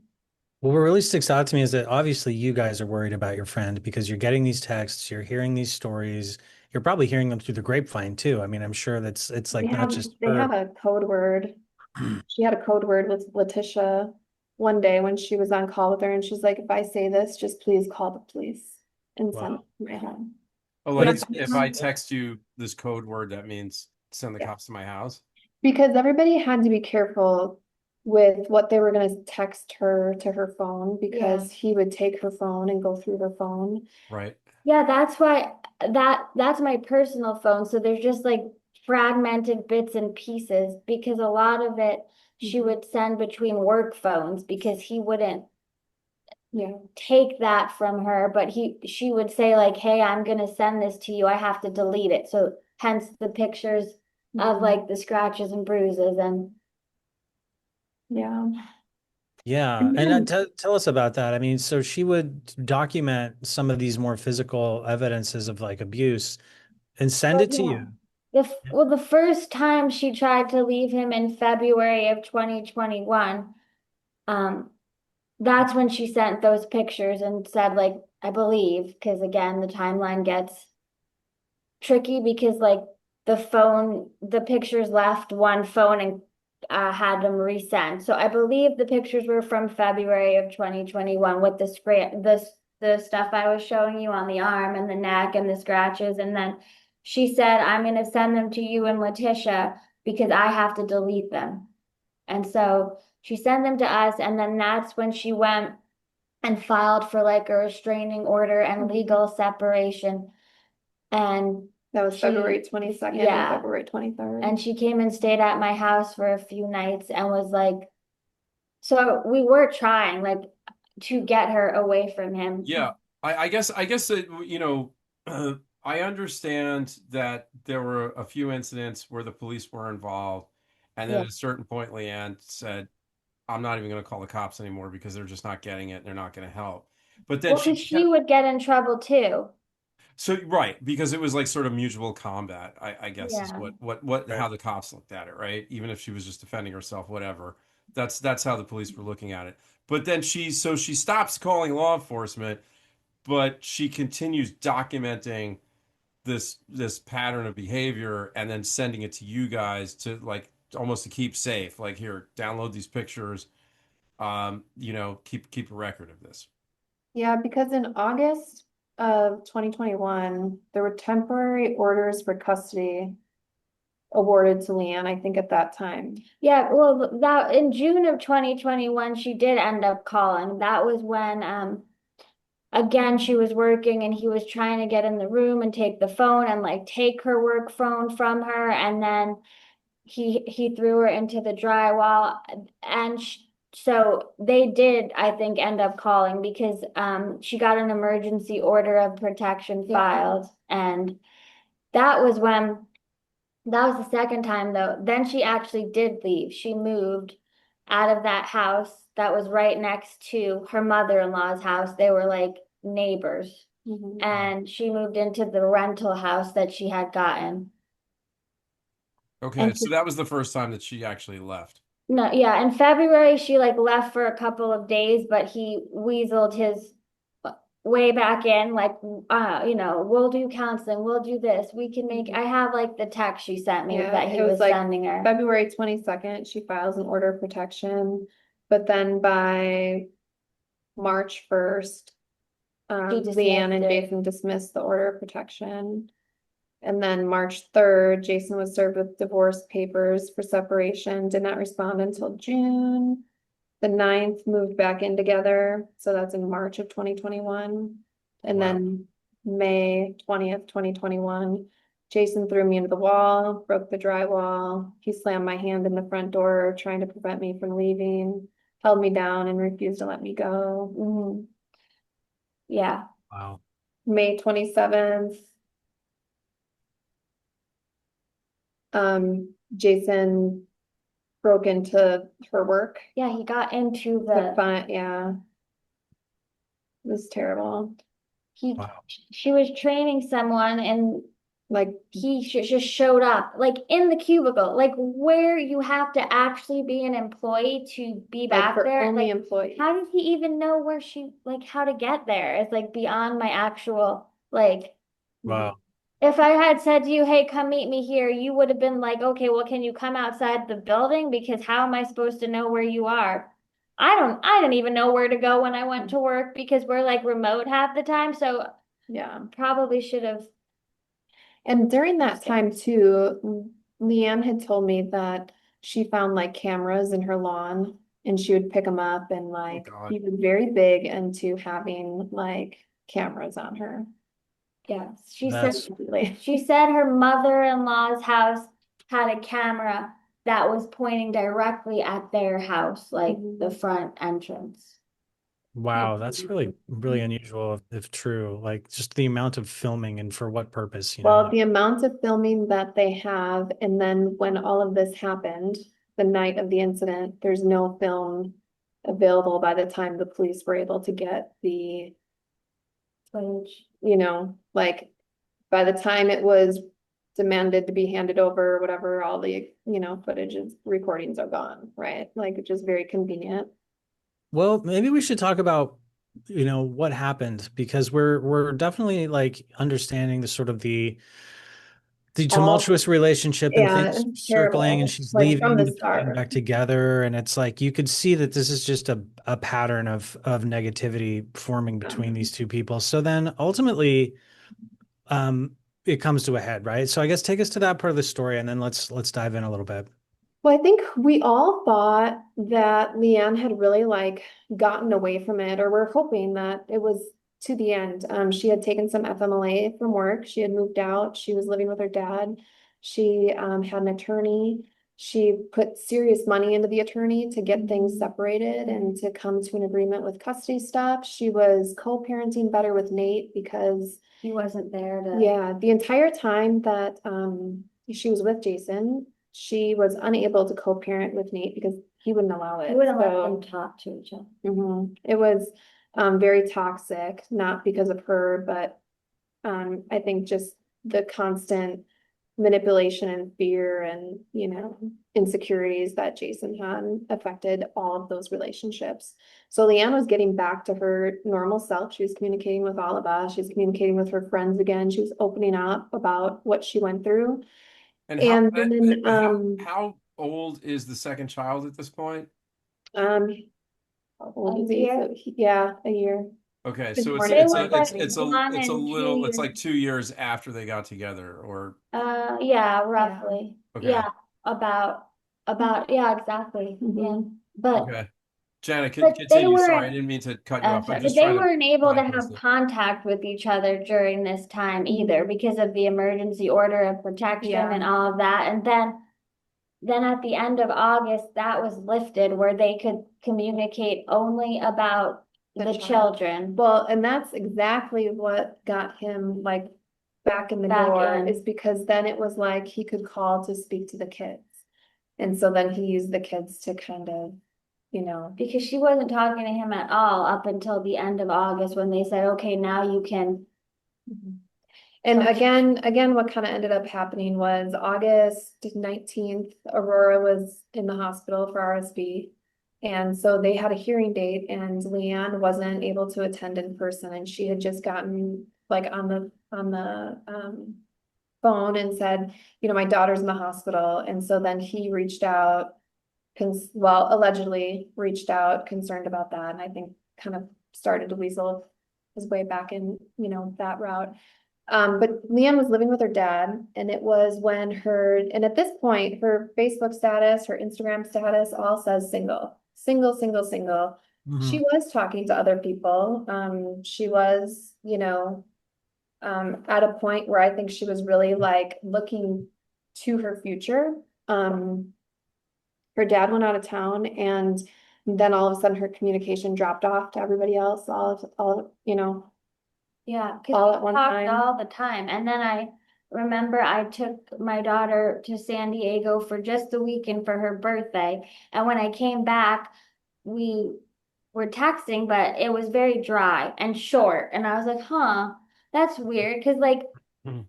[SPEAKER 3] what really sticks out to me is that obviously you guys are worried about your friend because you're getting these texts, you're hearing these stories, you're probably hearing them through the grapevine too. I mean, I'm sure it's
[SPEAKER 1] they
[SPEAKER 3] like not
[SPEAKER 1] have,
[SPEAKER 3] just
[SPEAKER 1] they
[SPEAKER 3] her.
[SPEAKER 1] have a code word. She had a code word with Letitia one day when she was on call with her. And she's like, if I say this, just please call the police and send it
[SPEAKER 3] Wow.
[SPEAKER 1] to my home.
[SPEAKER 2] Oh,
[SPEAKER 3] But
[SPEAKER 2] like
[SPEAKER 3] it's
[SPEAKER 2] if I text you this code word, that means send the
[SPEAKER 1] Yeah.
[SPEAKER 2] cops to my house?
[SPEAKER 1] Because everybody had to be careful with what they were going to text her to her phone because he would take her phone and go through her phone.
[SPEAKER 2] Right.
[SPEAKER 4] Yeah, that's why that's my personal phone. So there's just like fragmented bits and pieces because a lot of it she
[SPEAKER 1] Mhm.
[SPEAKER 4] would send between work phones because he wouldn't
[SPEAKER 1] Yeah.
[SPEAKER 4] take that from her, but she would say like, "Hey, I'm gonna send this to you. I have to delete it." So hence the pictures of
[SPEAKER 1] Mhm.
[SPEAKER 4] like the scratches and bruises and
[SPEAKER 1] Yeah.
[SPEAKER 3] Yeah, and tell us about that. I mean, so she would document some of these more physical evidences of like abuse and send
[SPEAKER 4] oh,
[SPEAKER 3] it to
[SPEAKER 4] yeah.
[SPEAKER 3] you.
[SPEAKER 4] The first time she tried to leave him in February of 2021, um, that's when she sent those pictures and said, like, I believe, because again, the timeline gets tricky because like the pictures left one phone and had them resent. So I believe the pictures were from February of 2021 with the stuff I was showing you on the arm and the neck and the scratches. And then she said, I'm going to send them to you and Letitia because I have to delete them. And so she sent them to us. And then that's when she went and filed for like a restraining order and legal separation. And
[SPEAKER 1] That was
[SPEAKER 4] she,
[SPEAKER 1] February 22nd and
[SPEAKER 4] yeah.
[SPEAKER 1] February 23rd.
[SPEAKER 4] And she came and stayed at my house for a few nights and was like, so we were trying like to get her away from him.
[SPEAKER 2] Yeah. I guess that, I understand that there were a few incidents where the police were involved, and then
[SPEAKER 4] Yeah.
[SPEAKER 2] at a certain point, Leanne said, I'm not even going to call the cops anymore because they're just not getting it and they're not going to help. But then
[SPEAKER 4] Well,
[SPEAKER 2] she
[SPEAKER 4] because she would get in trouble too.
[SPEAKER 2] So right, because it was like sort of mutual combat, I guess is
[SPEAKER 4] Yeah.
[SPEAKER 2] what how the cops looked at it, right? Even if she was just defending herself, whatever. That's how the police were looking at it. But then she stops calling law enforcement, but she continues documenting this pattern of behavior and then sending it to you guys to like almost to keep safe. Like here, download these pictures. Keep a record of this.
[SPEAKER 1] Yeah, because in August of 2021, there were temporary orders for custody awarded to Leanne, I think at that time.
[SPEAKER 4] Yeah, well, that in June of 2021, she did end up calling. That was when again she was working and he was trying to get in the room and take the phone and like take her work phone from her and then he threw her into the drywall and so they did I think end up calling because she got an emergency order of protection filed and that was when that was the second time though. Then she actually did leave. She moved out of that house that was right next to her mother-in-law's house. They were like neighbors.
[SPEAKER 1] Mhm.
[SPEAKER 4] And she moved into the rental house that she had gotten.
[SPEAKER 2] Okay,
[SPEAKER 4] And
[SPEAKER 2] so that was the first time that she actually left.
[SPEAKER 4] no, yeah, in February she like left for a couple of days, but he weaseled his way back in, like we'll do counseling, we'll do this, we can make I have like the text she sent me
[SPEAKER 1] Yeah,
[SPEAKER 4] that he
[SPEAKER 1] it was
[SPEAKER 4] was
[SPEAKER 1] like
[SPEAKER 4] sending her.
[SPEAKER 1] February 22nd, she files an order of protection, but then by March 1st,
[SPEAKER 4] She dismissed
[SPEAKER 1] Leanne and
[SPEAKER 4] it.
[SPEAKER 1] Jason dismissed the order of protection. And then March 3rd, Jason was served with divorce papers for separation, did not respond until June. The 9th moved back in together, so that's in March of 2021. And
[SPEAKER 2] Wow.
[SPEAKER 1] then May 20th, 2021, Jason threw me into the wall, broke the drywall. He slammed my hand in the front door, trying to prevent me from leaving, held me down and refused to let me go.
[SPEAKER 4] Mhm. Yeah.
[SPEAKER 3] Wow.
[SPEAKER 1] May 27th, Jason broke into her work
[SPEAKER 4] Yeah, he got into
[SPEAKER 1] to
[SPEAKER 4] the
[SPEAKER 1] find, yeah. It was terrible.
[SPEAKER 3] Wow.
[SPEAKER 4] she was training someone and
[SPEAKER 1] Like,
[SPEAKER 4] he just showed up like in the cubicle, like where you have to actually be an employee to be back
[SPEAKER 1] for
[SPEAKER 4] there.
[SPEAKER 1] only
[SPEAKER 4] Like,
[SPEAKER 1] employees.
[SPEAKER 4] how did he even know where she, like, how to get there? It's like beyond my actual, like,
[SPEAKER 3] Wow.
[SPEAKER 4] if I had said to you, hey, come meet me here, you would have been like, okay, well, can you come outside the building? Because how am I supposed to know where you are? I didn't even know where to go when I went to work because we're like remote half the time. So
[SPEAKER 1] Yeah.
[SPEAKER 4] probably should have.
[SPEAKER 1] And during that time too, Leanne had told me that she found like cameras in her lawn and she would pick them up and like
[SPEAKER 2] God.
[SPEAKER 1] he was very big into having like cameras on her.
[SPEAKER 4] Yeah,
[SPEAKER 3] That's
[SPEAKER 4] she said her mother-in-law's house had a camera that was pointing directly at their house, like the front entrance.
[SPEAKER 3] wow. That's really, really unusual if true. Like just the amount of filming and for what purpose, you know?
[SPEAKER 1] Well, the amount of filming that they have, and then when all of this happened, the night of the incident, there's no film available by the time the police were able to get the
[SPEAKER 4] Footage.
[SPEAKER 1] like by the time it was demanded to be handed over or whatever, all the, footage and recordings are gone, right? Like it's just very convenient.
[SPEAKER 3] Well, maybe we should talk about, what happened because we're definitely like understanding the sort of the
[SPEAKER 1] All,
[SPEAKER 3] tumultuous relationship and
[SPEAKER 1] yeah,
[SPEAKER 3] things
[SPEAKER 1] it's
[SPEAKER 3] circling and
[SPEAKER 1] terrible.
[SPEAKER 3] she's
[SPEAKER 1] Like from
[SPEAKER 3] leaving
[SPEAKER 1] the
[SPEAKER 3] to put them
[SPEAKER 1] start.
[SPEAKER 3] back together. And it's like you could see that this is just a pattern of negativity forming between these two people. So then ultimately um it comes to a head, right? So I guess take us to that part of the story and then let's dive in a little bit.
[SPEAKER 1] Well, I think we all thought that Leanne had really like gotten away from it, or we're hoping that it was to the end. She had taken some FMLA from work. She had moved out. She was living with her dad. She had an attorney. She put serious money into the attorney to get things separated and to come to an agreement with custody stuff. She was co-parenting better with Nate because
[SPEAKER 4] He wasn't there to.
[SPEAKER 1] yeah, the entire time that she was with Jason, she was unable to co-parent with Nate because he wouldn't allow it.
[SPEAKER 4] He wouldn't let
[SPEAKER 1] So,
[SPEAKER 4] them talk to each other.
[SPEAKER 1] it was very toxic, not because of her, but I think just the constant manipulation and fear and, insecurities that Jason had affected all of those relationships. So Leanne was getting back to her normal self. She was communicating with all of us. She was communicating with her friends again. She was opening up about what she went through.
[SPEAKER 2] And
[SPEAKER 1] And then,
[SPEAKER 2] how old is the second child at this point?
[SPEAKER 1] how old is
[SPEAKER 4] A
[SPEAKER 1] he?
[SPEAKER 4] year?
[SPEAKER 1] So yeah, a year.
[SPEAKER 2] Okay,
[SPEAKER 1] It's
[SPEAKER 2] so
[SPEAKER 1] born
[SPEAKER 4] They
[SPEAKER 1] in
[SPEAKER 4] were like
[SPEAKER 1] February.
[SPEAKER 4] 1 and 2
[SPEAKER 2] it's
[SPEAKER 4] years.
[SPEAKER 2] like 2 years after they got together, or
[SPEAKER 4] Yeah, roughly.
[SPEAKER 2] okay,
[SPEAKER 4] Yeah, about yeah, exactly. Yeah. But
[SPEAKER 2] okay. Janet,
[SPEAKER 4] they
[SPEAKER 2] continue. Sorry, I
[SPEAKER 4] weren't
[SPEAKER 2] didn't mean to cut you off. I'm
[SPEAKER 4] but
[SPEAKER 2] just
[SPEAKER 4] they
[SPEAKER 2] trying to
[SPEAKER 4] weren't able to
[SPEAKER 2] signpost
[SPEAKER 4] have
[SPEAKER 2] it.
[SPEAKER 4] contact with each other during this time either because of the emergency order of protection and all of that. And then at the end of August, that was lifted where they could communicate only about the children.
[SPEAKER 1] Well, and that's exactly what got him like back in the
[SPEAKER 4] Back
[SPEAKER 1] door
[SPEAKER 4] in.
[SPEAKER 1] is because then it was like he could call to speak to the kids. And so then he used the kids to kind of,
[SPEAKER 4] Because she wasn't talking to him at all up until the end of August when they said, okay, now you can.
[SPEAKER 1] And
[SPEAKER 4] So-
[SPEAKER 1] again, what kind of ended up happening was August 19th, Aurora was in the hospital for RSV. And so they had a hearing date and Leanne wasn't able to attend in person and she had just gotten like on the phone and said, my daughter's in the hospital. And so then he reached out, allegedly reached out, concerned about that. And I think kind of started to weasel his way back in, that route. But Leanne was living with her dad, and it was when and at this point, her Facebook status, her Instagram status all says single, single, single, single. She
[SPEAKER 3] Mhm.
[SPEAKER 1] was talking to other people. She was, at a point where I think she was really like looking to her future. Um, her dad went out of town, and then all of a sudden her communication dropped off to everybody else,
[SPEAKER 4] Yeah, because
[SPEAKER 1] all
[SPEAKER 4] we
[SPEAKER 1] at one
[SPEAKER 4] talked
[SPEAKER 1] time.
[SPEAKER 4] all the time. And then I remember I took my daughter to San Diego for just the weekend for her birthday. And when I came back, we were texting, but it was very dry and short. And I was like, huh, that's weird. Because, like,
[SPEAKER 3] Mhm.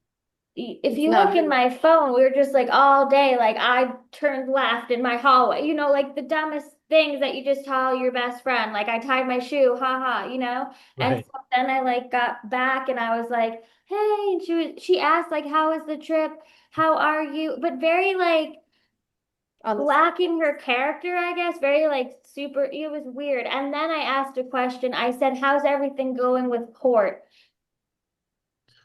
[SPEAKER 4] if
[SPEAKER 1] It's
[SPEAKER 4] you
[SPEAKER 1] not
[SPEAKER 4] look in my phone, we were just like all day, like I turned left in my hallway, like the dumbest things that you just tell your best friend. Like I tied my shoe, haha. And
[SPEAKER 3] Right.
[SPEAKER 4] so then I like got back and I was like, hey, and she asked like, how was the trip? How are you? But very like
[SPEAKER 1] on the,
[SPEAKER 4] lacking her character, I guess. Very like super, it was weird. And then I asked a question. I said, how's everything going with court?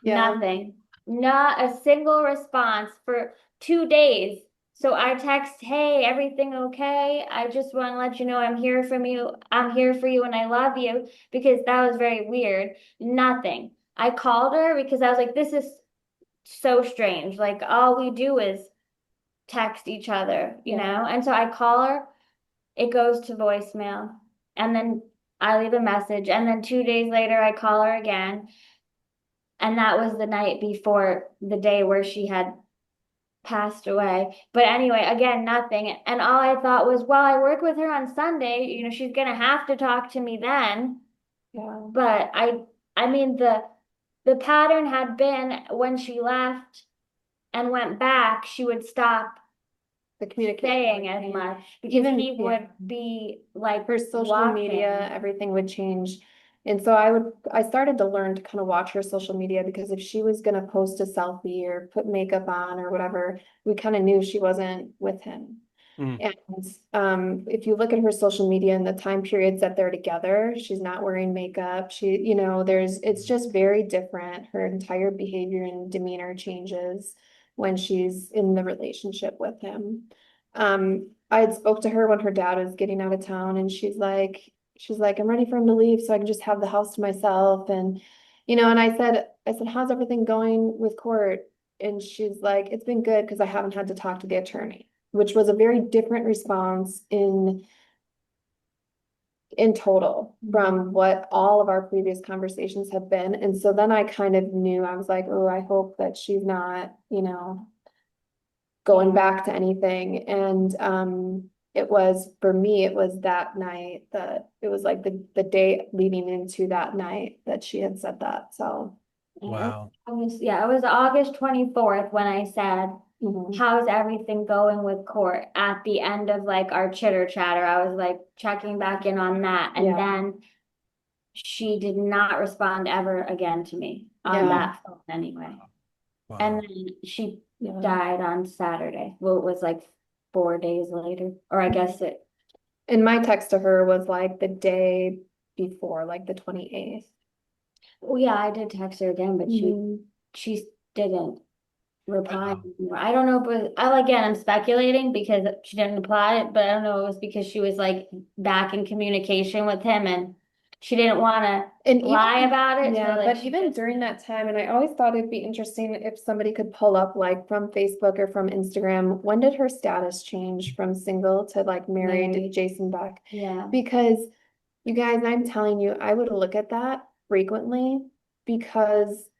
[SPEAKER 1] yeah.
[SPEAKER 4] Nothing. Not a single response for 2 days. So I text, hey, everything okay? I just want to let you know I'm here from you. I'm here for you and I love you because that was very weird. Nothing. I called her because I was like, this is so strange. Like all we do is text each other, you
[SPEAKER 1] Yeah.
[SPEAKER 4] know? And so I call her, it goes to voicemail. And then I leave a message. And then 2 days later, I call her again. And that was the night before the day where she had passed away. But anyway, again, nothing. And all I thought was, well, I work with her on Sunday, she's gonna have to talk to me then.
[SPEAKER 1] Yeah.
[SPEAKER 4] But I mean the pattern had been when she left and went back, she would stop
[SPEAKER 1] The communication.
[SPEAKER 4] saying
[SPEAKER 1] would
[SPEAKER 4] as
[SPEAKER 1] change.
[SPEAKER 4] much because
[SPEAKER 1] Even
[SPEAKER 4] he
[SPEAKER 1] yeah,
[SPEAKER 4] would be like
[SPEAKER 1] her social media,
[SPEAKER 4] watching.
[SPEAKER 1] everything would change. And so I started to learn to kind of watch her social media, because if she was going to post a selfie or put makeup on or whatever, we kind of knew she wasn't with him.
[SPEAKER 2] Mm.
[SPEAKER 1] And if you look at her social media and the time periods that they're together, she's not wearing makeup. It's just very different. Her entire behavior and demeanor changes when she's in the relationship with him. I had spoke to her when her dad was getting out of town, and she's like, I'm ready for him to leave so I can just have the house to myself. And I said, how's everything going with court? And she's like, it's been good because I haven't had to talk to the attorney, which was a very different response in total from what all of our previous conversations have been. And so then I kind of knew, I was like, oh, I hope that she's not, going back to anything. And for me, it was that night that it was like the day leading into that night that she had said that. So
[SPEAKER 3] Wow.
[SPEAKER 4] It was August 24th when I said,
[SPEAKER 1] mhm.
[SPEAKER 4] how's everything going with court? At the end of like our chitter chatter, I was like checking back in on that. And
[SPEAKER 1] Yeah.
[SPEAKER 4] then she did not respond ever again to me on
[SPEAKER 1] Yeah.
[SPEAKER 4] that phone anyway. And
[SPEAKER 3] Wow.
[SPEAKER 4] then she
[SPEAKER 1] Yeah.
[SPEAKER 4] died on Saturday. Well, it was like 4 days later, or I guess it,
[SPEAKER 1] And my text to her was like the day before, like the 28th.
[SPEAKER 4] well, yeah, I did text her again, but she didn't reply anymore. I don't know, but I'm speculating because she didn't reply, but I don't know, it was because she was like back in communication with him and she didn't want
[SPEAKER 1] And
[SPEAKER 4] to lie
[SPEAKER 1] even,
[SPEAKER 4] about it. So
[SPEAKER 1] yeah,
[SPEAKER 4] like
[SPEAKER 1] but
[SPEAKER 4] she
[SPEAKER 1] even
[SPEAKER 4] just,
[SPEAKER 1] during that time, and I always thought it'd be interesting if somebody could pull up like from Facebook or from Instagram, when did her status change from single to like married to
[SPEAKER 4] Married.
[SPEAKER 1] Jason Beck?
[SPEAKER 4] Yeah.
[SPEAKER 1] Because you guys, I'm telling you, I would look at that frequently because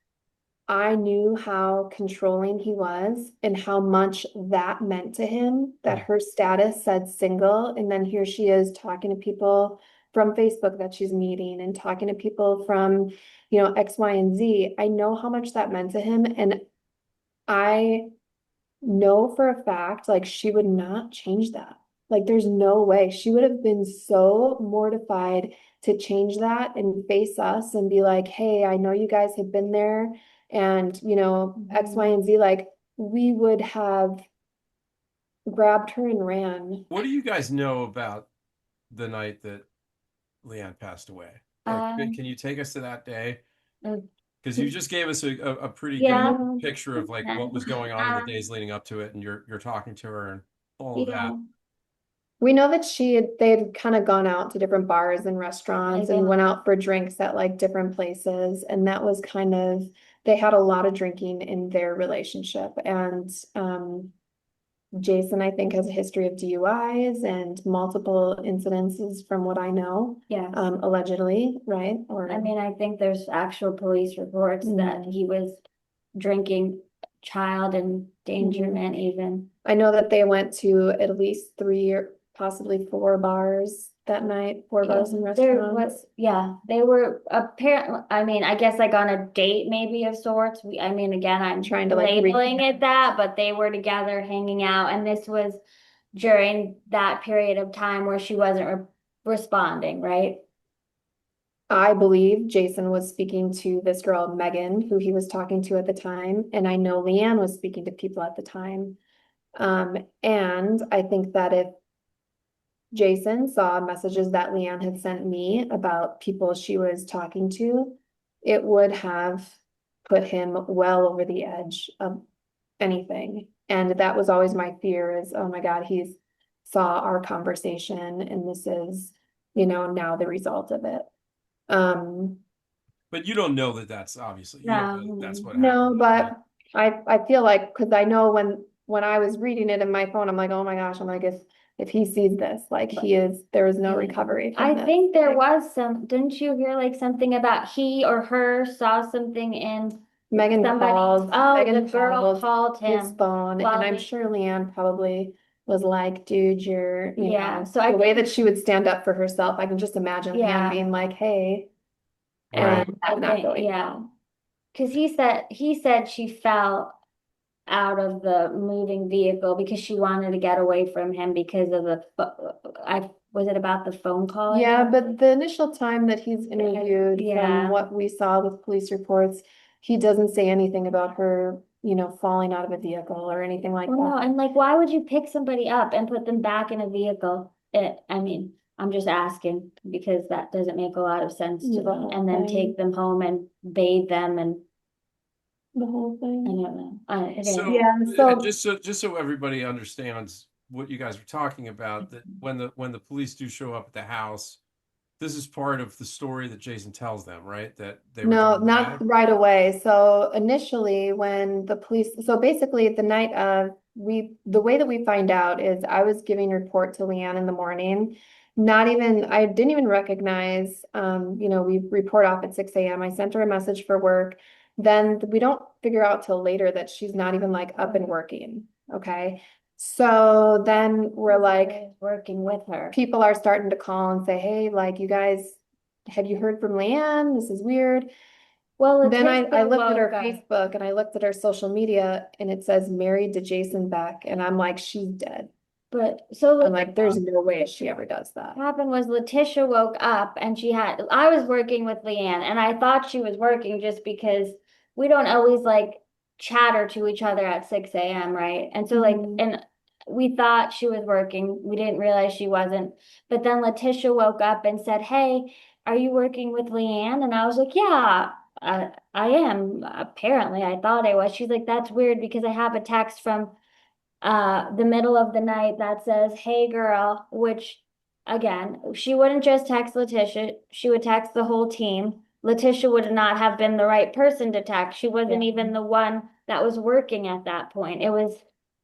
[SPEAKER 1] I knew how controlling he was and how much that meant to him, that her status said single. And then here she is talking to people from Facebook that she's meeting and talking to people from, X, Y, and Z. I know how much that meant to him. And I know for a fact, like she would not change that. Like there's no way. She would have been so mortified to change that and face us and be like, hey, I know you guys have been there and X, Y, and Z, like we would have grabbed her and ran.
[SPEAKER 2] What do you guys know about the night that Leanne passed away? Like,
[SPEAKER 4] Um,
[SPEAKER 2] can you take us to that day? Because you just gave us a pretty
[SPEAKER 4] Yeah.
[SPEAKER 2] good picture of like what was going on in the
[SPEAKER 4] Um,
[SPEAKER 2] days leading up to it, and you're talking to her and all of that.
[SPEAKER 4] yeah.
[SPEAKER 1] We know that they'd kind of gone out to different bars and restaurants and went out for drinks at like different places. And that was kind of, they had a lot of drinking in their relationship. And Jason, I think, has a history of DUIs and multiple incidences from what I know,
[SPEAKER 4] Yes.
[SPEAKER 1] allegedly, right? Or
[SPEAKER 4] I mean, I think there's actual police reports that he was drinking child endangerment even.
[SPEAKER 1] I know that they went to at least 3 or possibly 4 bars that night, 4 bars and
[SPEAKER 4] There
[SPEAKER 1] restaurants.
[SPEAKER 4] was, yeah, they were apparently, I mean, I guess like on a date maybe of sorts. I mean, again, I'm
[SPEAKER 1] Trying to, like,
[SPEAKER 4] labeling it that, but they were together hanging out, and this was during that period of time where she wasn't responding, right?
[SPEAKER 1] I believe Jason was speaking to this girl, Megan, who he was talking to at the time, and I know Leanne was speaking to people at the time. And I think that if Jason saw messages that Leanne had sent me about people she was talking to, it would have put him well over the edge of anything. And that was always my fear is, oh my God, he's saw our conversation and this is, now the result of it.
[SPEAKER 2] But you don't know that that's obviously, you don't know that's what
[SPEAKER 1] No,
[SPEAKER 2] happened.
[SPEAKER 1] but I feel like, because I know when I was reading it in my phone, I'm like, oh my gosh, I'm like, if he sees this, like there is no recovery from
[SPEAKER 4] I
[SPEAKER 1] this.
[SPEAKER 4] think there was didn't you hear like something about he or her saw something in
[SPEAKER 1] Megan called, Megan
[SPEAKER 4] the girl called
[SPEAKER 1] his
[SPEAKER 4] him.
[SPEAKER 1] phone, and I'm sure Leanne probably was like, dude, you know,
[SPEAKER 4] So
[SPEAKER 1] the way that she would stand up for herself, I can just imagine Leanne being like, hey,
[SPEAKER 2] Right.
[SPEAKER 1] and that not going
[SPEAKER 4] yeah, because he said she fell out of the moving vehicle because she wanted to get away from him because of was it about the phone call?
[SPEAKER 1] Yeah, but the initial time that he's interviewed, from what we saw with police reports, he doesn't say anything about her, falling out of a vehicle or anything like
[SPEAKER 4] Well, no,
[SPEAKER 1] that.
[SPEAKER 4] and like, why would you pick somebody up and put them back in a vehicle? I mean, I'm just asking because that doesn't make a lot of sense to
[SPEAKER 1] The
[SPEAKER 4] me.
[SPEAKER 1] whole
[SPEAKER 4] And then
[SPEAKER 1] thing.
[SPEAKER 4] take them home and bathe them and
[SPEAKER 1] The whole
[SPEAKER 4] I
[SPEAKER 1] thing.
[SPEAKER 4] don't know.
[SPEAKER 2] So
[SPEAKER 1] Yeah, so
[SPEAKER 2] just so everybody understands what you guys are talking about, that when the police do show up at the house, this is part of the story that Jason tells them, right? That they were
[SPEAKER 1] no,
[SPEAKER 2] going
[SPEAKER 1] not
[SPEAKER 2] back.
[SPEAKER 1] right away. So initially when the police, so basically the night of, the way that we find out is I was giving a report to Leanne in the morning. I didn't even recognize, we report off at 6 a.m. I sent her a message for work. Then we don't figure out till later that she's not even like up and working. Okay. So then we're like,
[SPEAKER 4] working with her.
[SPEAKER 1] people are starting to call and say, hey, like, you guys, have you heard from Leanne? This is weird.
[SPEAKER 4] Well,
[SPEAKER 1] Then I looked at her Facebook and I looked at her social media and it says married to Jason Beck. And I'm like, she's dead.
[SPEAKER 4] But so
[SPEAKER 1] I'm like, there's no way she ever does that.
[SPEAKER 4] what happened was Letitia woke up and I was working with Leanne and I thought she was working just because we don't always like chatter to each other at 6 a.m., right? And so and we thought she was working. We didn't realize she wasn't. But then Letitia woke up and said, hey, are you working with Leanne? And I was like, yeah, I am. Apparently, I thought I was. She's like, that's weird because I have a text from the middle of the night that says, hey girl, which again, she wouldn't just text Letitia, she would text the whole team. Letitia would not have been the right person to text. She wasn't even the one that was working at that point. It was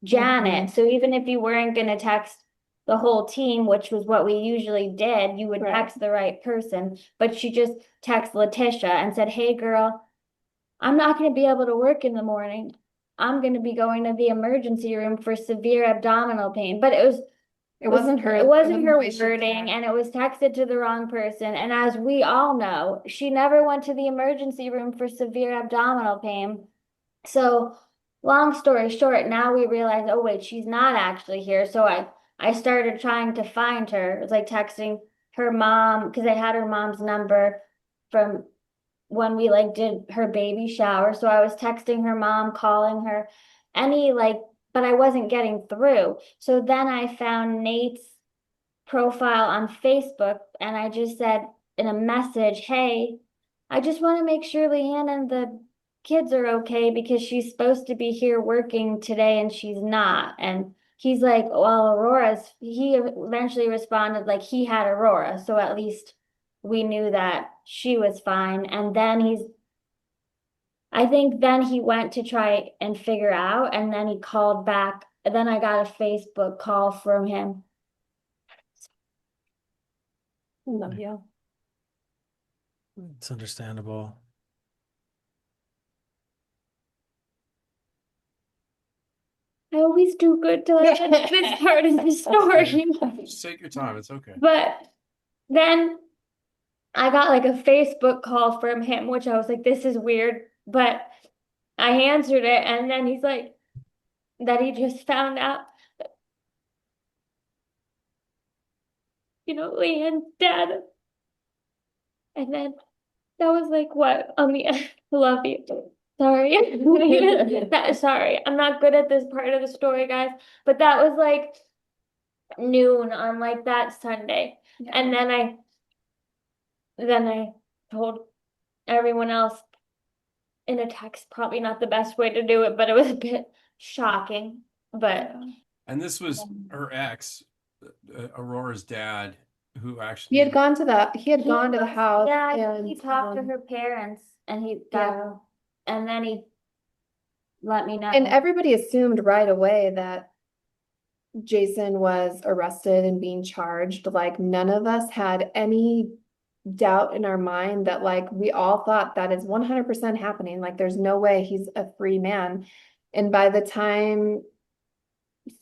[SPEAKER 4] Janet. So even if you weren't going to text the whole team, which was what we usually did, you would text the right person. But she just texted Letitia and said, hey girl, I'm not going to be able to work in the morning. I'm going to be going to the emergency room for severe abdominal pain. But
[SPEAKER 1] it wasn't her
[SPEAKER 4] wording, and it was texted to the wrong person. And as we all know, she never went to the emergency room for severe abdominal pain. So long story short, now we realize, oh wait, she's not actually here. So I started trying to find her. It was like texting her mom because I had her mom's number from when we like did her baby shower. So I was texting her mom, calling her, but I wasn't getting through. So then I found Nate's profile on Facebook and I just said in a message, hey, I just want to make sure Leanne and the kids are okay because she's supposed to be here working today and she's not. And he's like, well, he eventually responded like he had Aurora. So at least we knew that she was fine. And then I think then he went to try and figure out, and then he called back. And then I got a Facebook call from him.
[SPEAKER 1] Love you.
[SPEAKER 3] It's understandable.
[SPEAKER 4] I always do good till I get to this part of the story.
[SPEAKER 2] Just take your time. It's okay.
[SPEAKER 4] But then I got like a Facebook call from him, which I was like, this is weird. But I answered it, and then he's like, that he just found out, Leanne's dead. And then that was like, what? I love you. Sorry. Sorry, I'm not good at this part of the story, guys. But that was like noon on like that Sunday.
[SPEAKER 1] Yeah.
[SPEAKER 4] And then I told everyone else in a text, probably not the best way to do it, but it was a bit shocking. But
[SPEAKER 2] And this was her ex, Aurora's dad, who
[SPEAKER 1] He
[SPEAKER 2] actually
[SPEAKER 1] had gone to the house
[SPEAKER 4] yeah,
[SPEAKER 1] and
[SPEAKER 4] he talked to her parents and he got, and then he let me know.
[SPEAKER 1] and everybody assumed right away that Jason was arrested and being charged. Like none of us had any doubt in our mind that like we all thought that is 100% happening. Like there's no way he's a free man. And by the time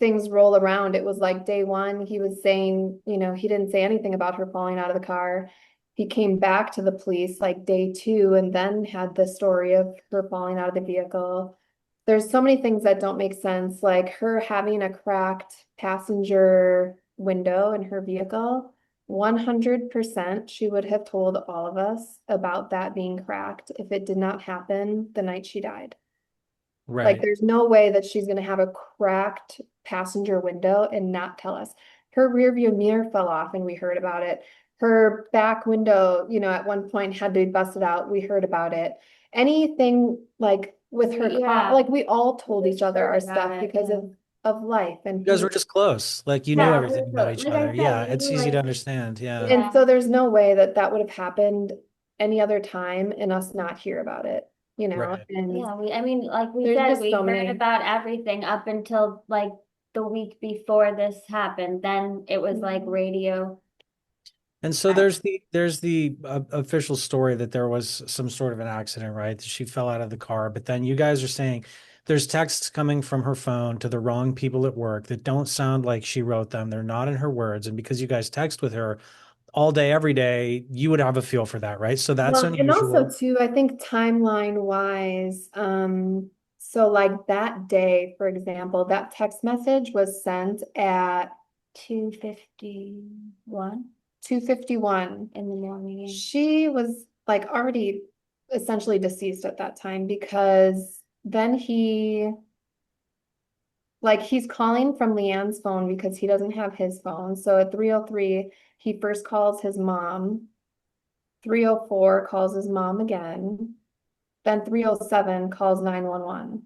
[SPEAKER 1] things roll around, it was like day one, he was saying, he didn't say anything about her falling out of the car. He came back to the police like day two and then had the story of her falling out of the vehicle. There's so many things that don't make sense, like her having a cracked passenger window in her vehicle. 100% she would have told all of us about that being cracked if it did not happen the night she died.
[SPEAKER 3] Right.
[SPEAKER 1] Like there's no way that she's gonna have a cracked passenger window and not tell us. Her rear view mirror fell off and we heard about it. Her back window, at one point had to be busted out. We heard about it. Anything like with her car, like we all told each other our stuff because of life. And
[SPEAKER 3] You guys were just close. Like you knew
[SPEAKER 4] Yeah,
[SPEAKER 3] everything about each
[SPEAKER 4] like I
[SPEAKER 3] other.
[SPEAKER 4] said,
[SPEAKER 3] Yeah,
[SPEAKER 4] we
[SPEAKER 3] it's
[SPEAKER 4] knew,
[SPEAKER 3] easy to
[SPEAKER 4] like-
[SPEAKER 3] understand. Yeah.
[SPEAKER 1] and so there's no way that that would have happened any other time and us not hear about it,
[SPEAKER 3] Right.
[SPEAKER 1] and
[SPEAKER 4] Yeah, I mean, like we
[SPEAKER 1] There's
[SPEAKER 4] said,
[SPEAKER 1] just
[SPEAKER 4] we
[SPEAKER 1] so
[SPEAKER 4] heard
[SPEAKER 1] many.
[SPEAKER 4] about everything up until like the week before this happened. Then it was like radio.
[SPEAKER 3] And so
[SPEAKER 4] Right.
[SPEAKER 3] there's the official story that there was some sort of an accident, right? That she fell out of the car. But then you guys are saying there's texts coming from her phone to the wrong people at work that don't sound like she wrote them. They're not in her words. And because you guys text with her all day, every day, you would have a feel for that, right? So that's
[SPEAKER 1] Well, and also
[SPEAKER 3] unusual.
[SPEAKER 1] too, I think timeline wise, so like that day, for example, that text message was sent at
[SPEAKER 4] 2:51
[SPEAKER 1] 2:51.
[SPEAKER 4] in the morning.
[SPEAKER 1] She was like already essentially deceased at that time because then he's calling from Leanne's phone because he doesn't have his phone. So at 3:03, he first calls his mom. 3:04 calls his mom again. Then 3:07 calls 911.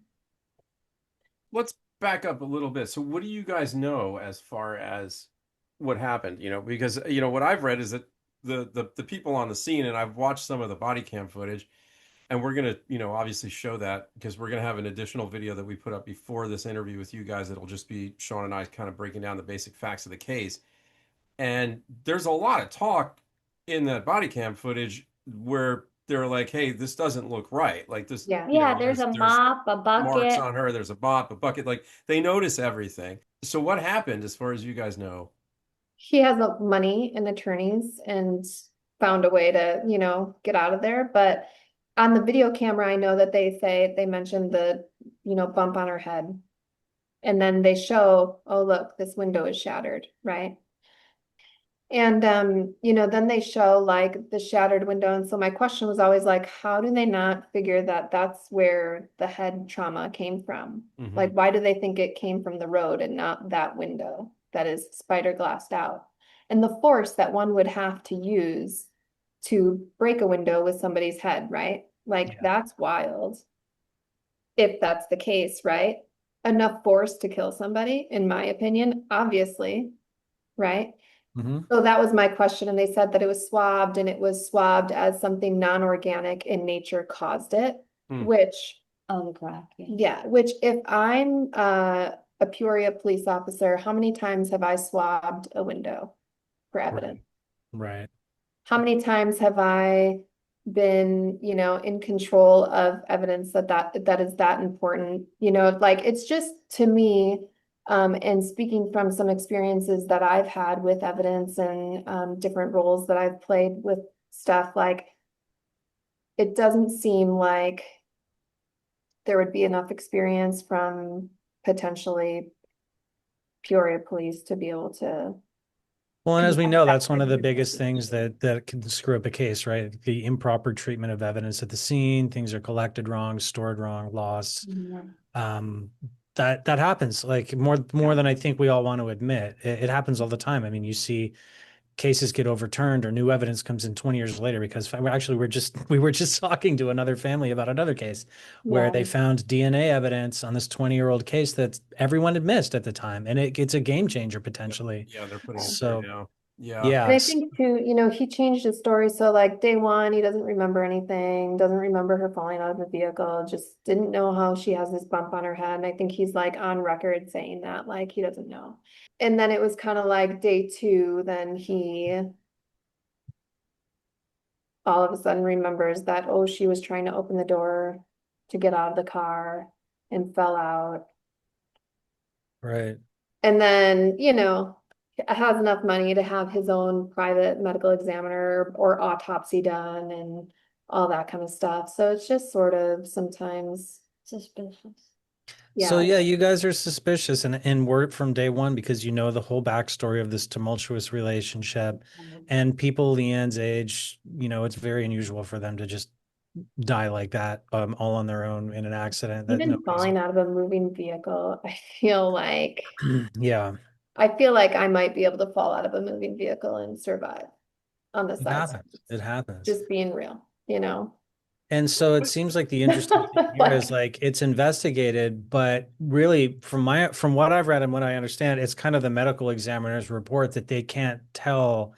[SPEAKER 2] let's back up a little bit. So what do you guys know as far as what happened? Because what I've read is that the people on the scene, and I've watched some of the body cam footage, and we're gonna, obviously show that because we're gonna have an additional video that we put up before this interview with you guys. It'll just be Sean and I kind of breaking down the basic facts of the case. And there's a lot of talk in that body cam footage where they're like, "Hey, this doesn't look right. Like this,
[SPEAKER 1] Yeah.
[SPEAKER 4] Yeah, there's a mop, a
[SPEAKER 2] marks
[SPEAKER 4] bucket.
[SPEAKER 2] on her. There's a bucket. Like they notice everything." So what happened, as far as you guys know?
[SPEAKER 1] He has money and attorneys and found a way to, get out of there. But on the video camera, I know that they mentioned the, bump on her head. And then they show, oh, look, this window is shattered, right? And then they show like the shattered window. And so my question was always like, how do they not figure that that's where the head trauma came from?
[SPEAKER 2] Mhm.
[SPEAKER 1] Like, why do they think it came from the road and not that window that is spider glassed out? And the force that one would have to use to break a window with somebody's head, right? Like,
[SPEAKER 3] Yeah.
[SPEAKER 1] that's wild. If that's the case, right? Enough force to kill somebody, in my opinion, obviously, right?
[SPEAKER 3] Hmm.
[SPEAKER 1] So that was my question, and they said that it was swabbed, and it was swabbed as something non-organic in nature caused it,
[SPEAKER 2] Hmm.
[SPEAKER 1] which,
[SPEAKER 4] Oh, the crack.
[SPEAKER 1] yeah, which if I'm a Peoria police officer, how many times have I swabbed a window for evidence?
[SPEAKER 3] Right.
[SPEAKER 1] How many times have I been, in control of evidence that is that important? Like, it's just, to me, and speaking from some experiences that I've had with evidence and different roles that I've played with stuff, like, it doesn't seem like there would be enough experience from potentially Peoria police to be able to.
[SPEAKER 3] Well, and as we
[SPEAKER 1] conduct
[SPEAKER 3] know,
[SPEAKER 1] that
[SPEAKER 3] that's one
[SPEAKER 1] kind
[SPEAKER 3] of
[SPEAKER 1] of
[SPEAKER 3] the biggest things
[SPEAKER 1] investigation.
[SPEAKER 3] that can screw up a case, right? The improper treatment of evidence at the scene, things are collected wrong, stored wrong, lost. Um, that happens like more than I think we all want to admit. It happens all the time. I mean, you see cases get overturned or new evidence comes in 20 years later because actually we were just talking to another family about another case where
[SPEAKER 1] Yeah.
[SPEAKER 3] they found DNA evidence on this 20-year-old case that everyone had missed at the time, and it's a game changer potentially.
[SPEAKER 2] Yeah, they're putting it through
[SPEAKER 3] So
[SPEAKER 2] now. Yeah.
[SPEAKER 1] And
[SPEAKER 3] yeah,
[SPEAKER 1] I think too, he changed his story. So like day one, he doesn't remember anything, doesn't remember her falling out of the vehicle, just didn't know how she has this bump on her head. And I think he's like on record saying that, like, he doesn't know. And then it was kind of like day two, then he all of a sudden remembers that, oh, she was trying to open the door to get out of the car and fell out.
[SPEAKER 3] right.
[SPEAKER 1] And then, has enough money to have his own private medical examiner or autopsy done and all that kind of stuff. So it's just sort of sometimes,
[SPEAKER 4] Suspicious.
[SPEAKER 3] So
[SPEAKER 1] yeah.
[SPEAKER 3] yeah, you guys are suspicious and were from day one because you know the whole backstory of this tumultuous relationship, and people Leanne's age, it's very unusual for them to just die like that, all on their own in an accident that
[SPEAKER 1] Even
[SPEAKER 3] nobody's.
[SPEAKER 1] falling out of a moving vehicle,
[SPEAKER 3] Yeah,
[SPEAKER 1] I feel like I might be able to fall out of a moving vehicle and survive on the
[SPEAKER 3] it
[SPEAKER 1] side
[SPEAKER 3] happens.
[SPEAKER 1] streets.
[SPEAKER 3] It happens.
[SPEAKER 1] Just being real.
[SPEAKER 3] And so it seems like the interesting thing here is
[SPEAKER 1] Like,
[SPEAKER 3] like it's investigated, but really from what I've read and what I understand, it's kind of the medical examiner's report that they can't tell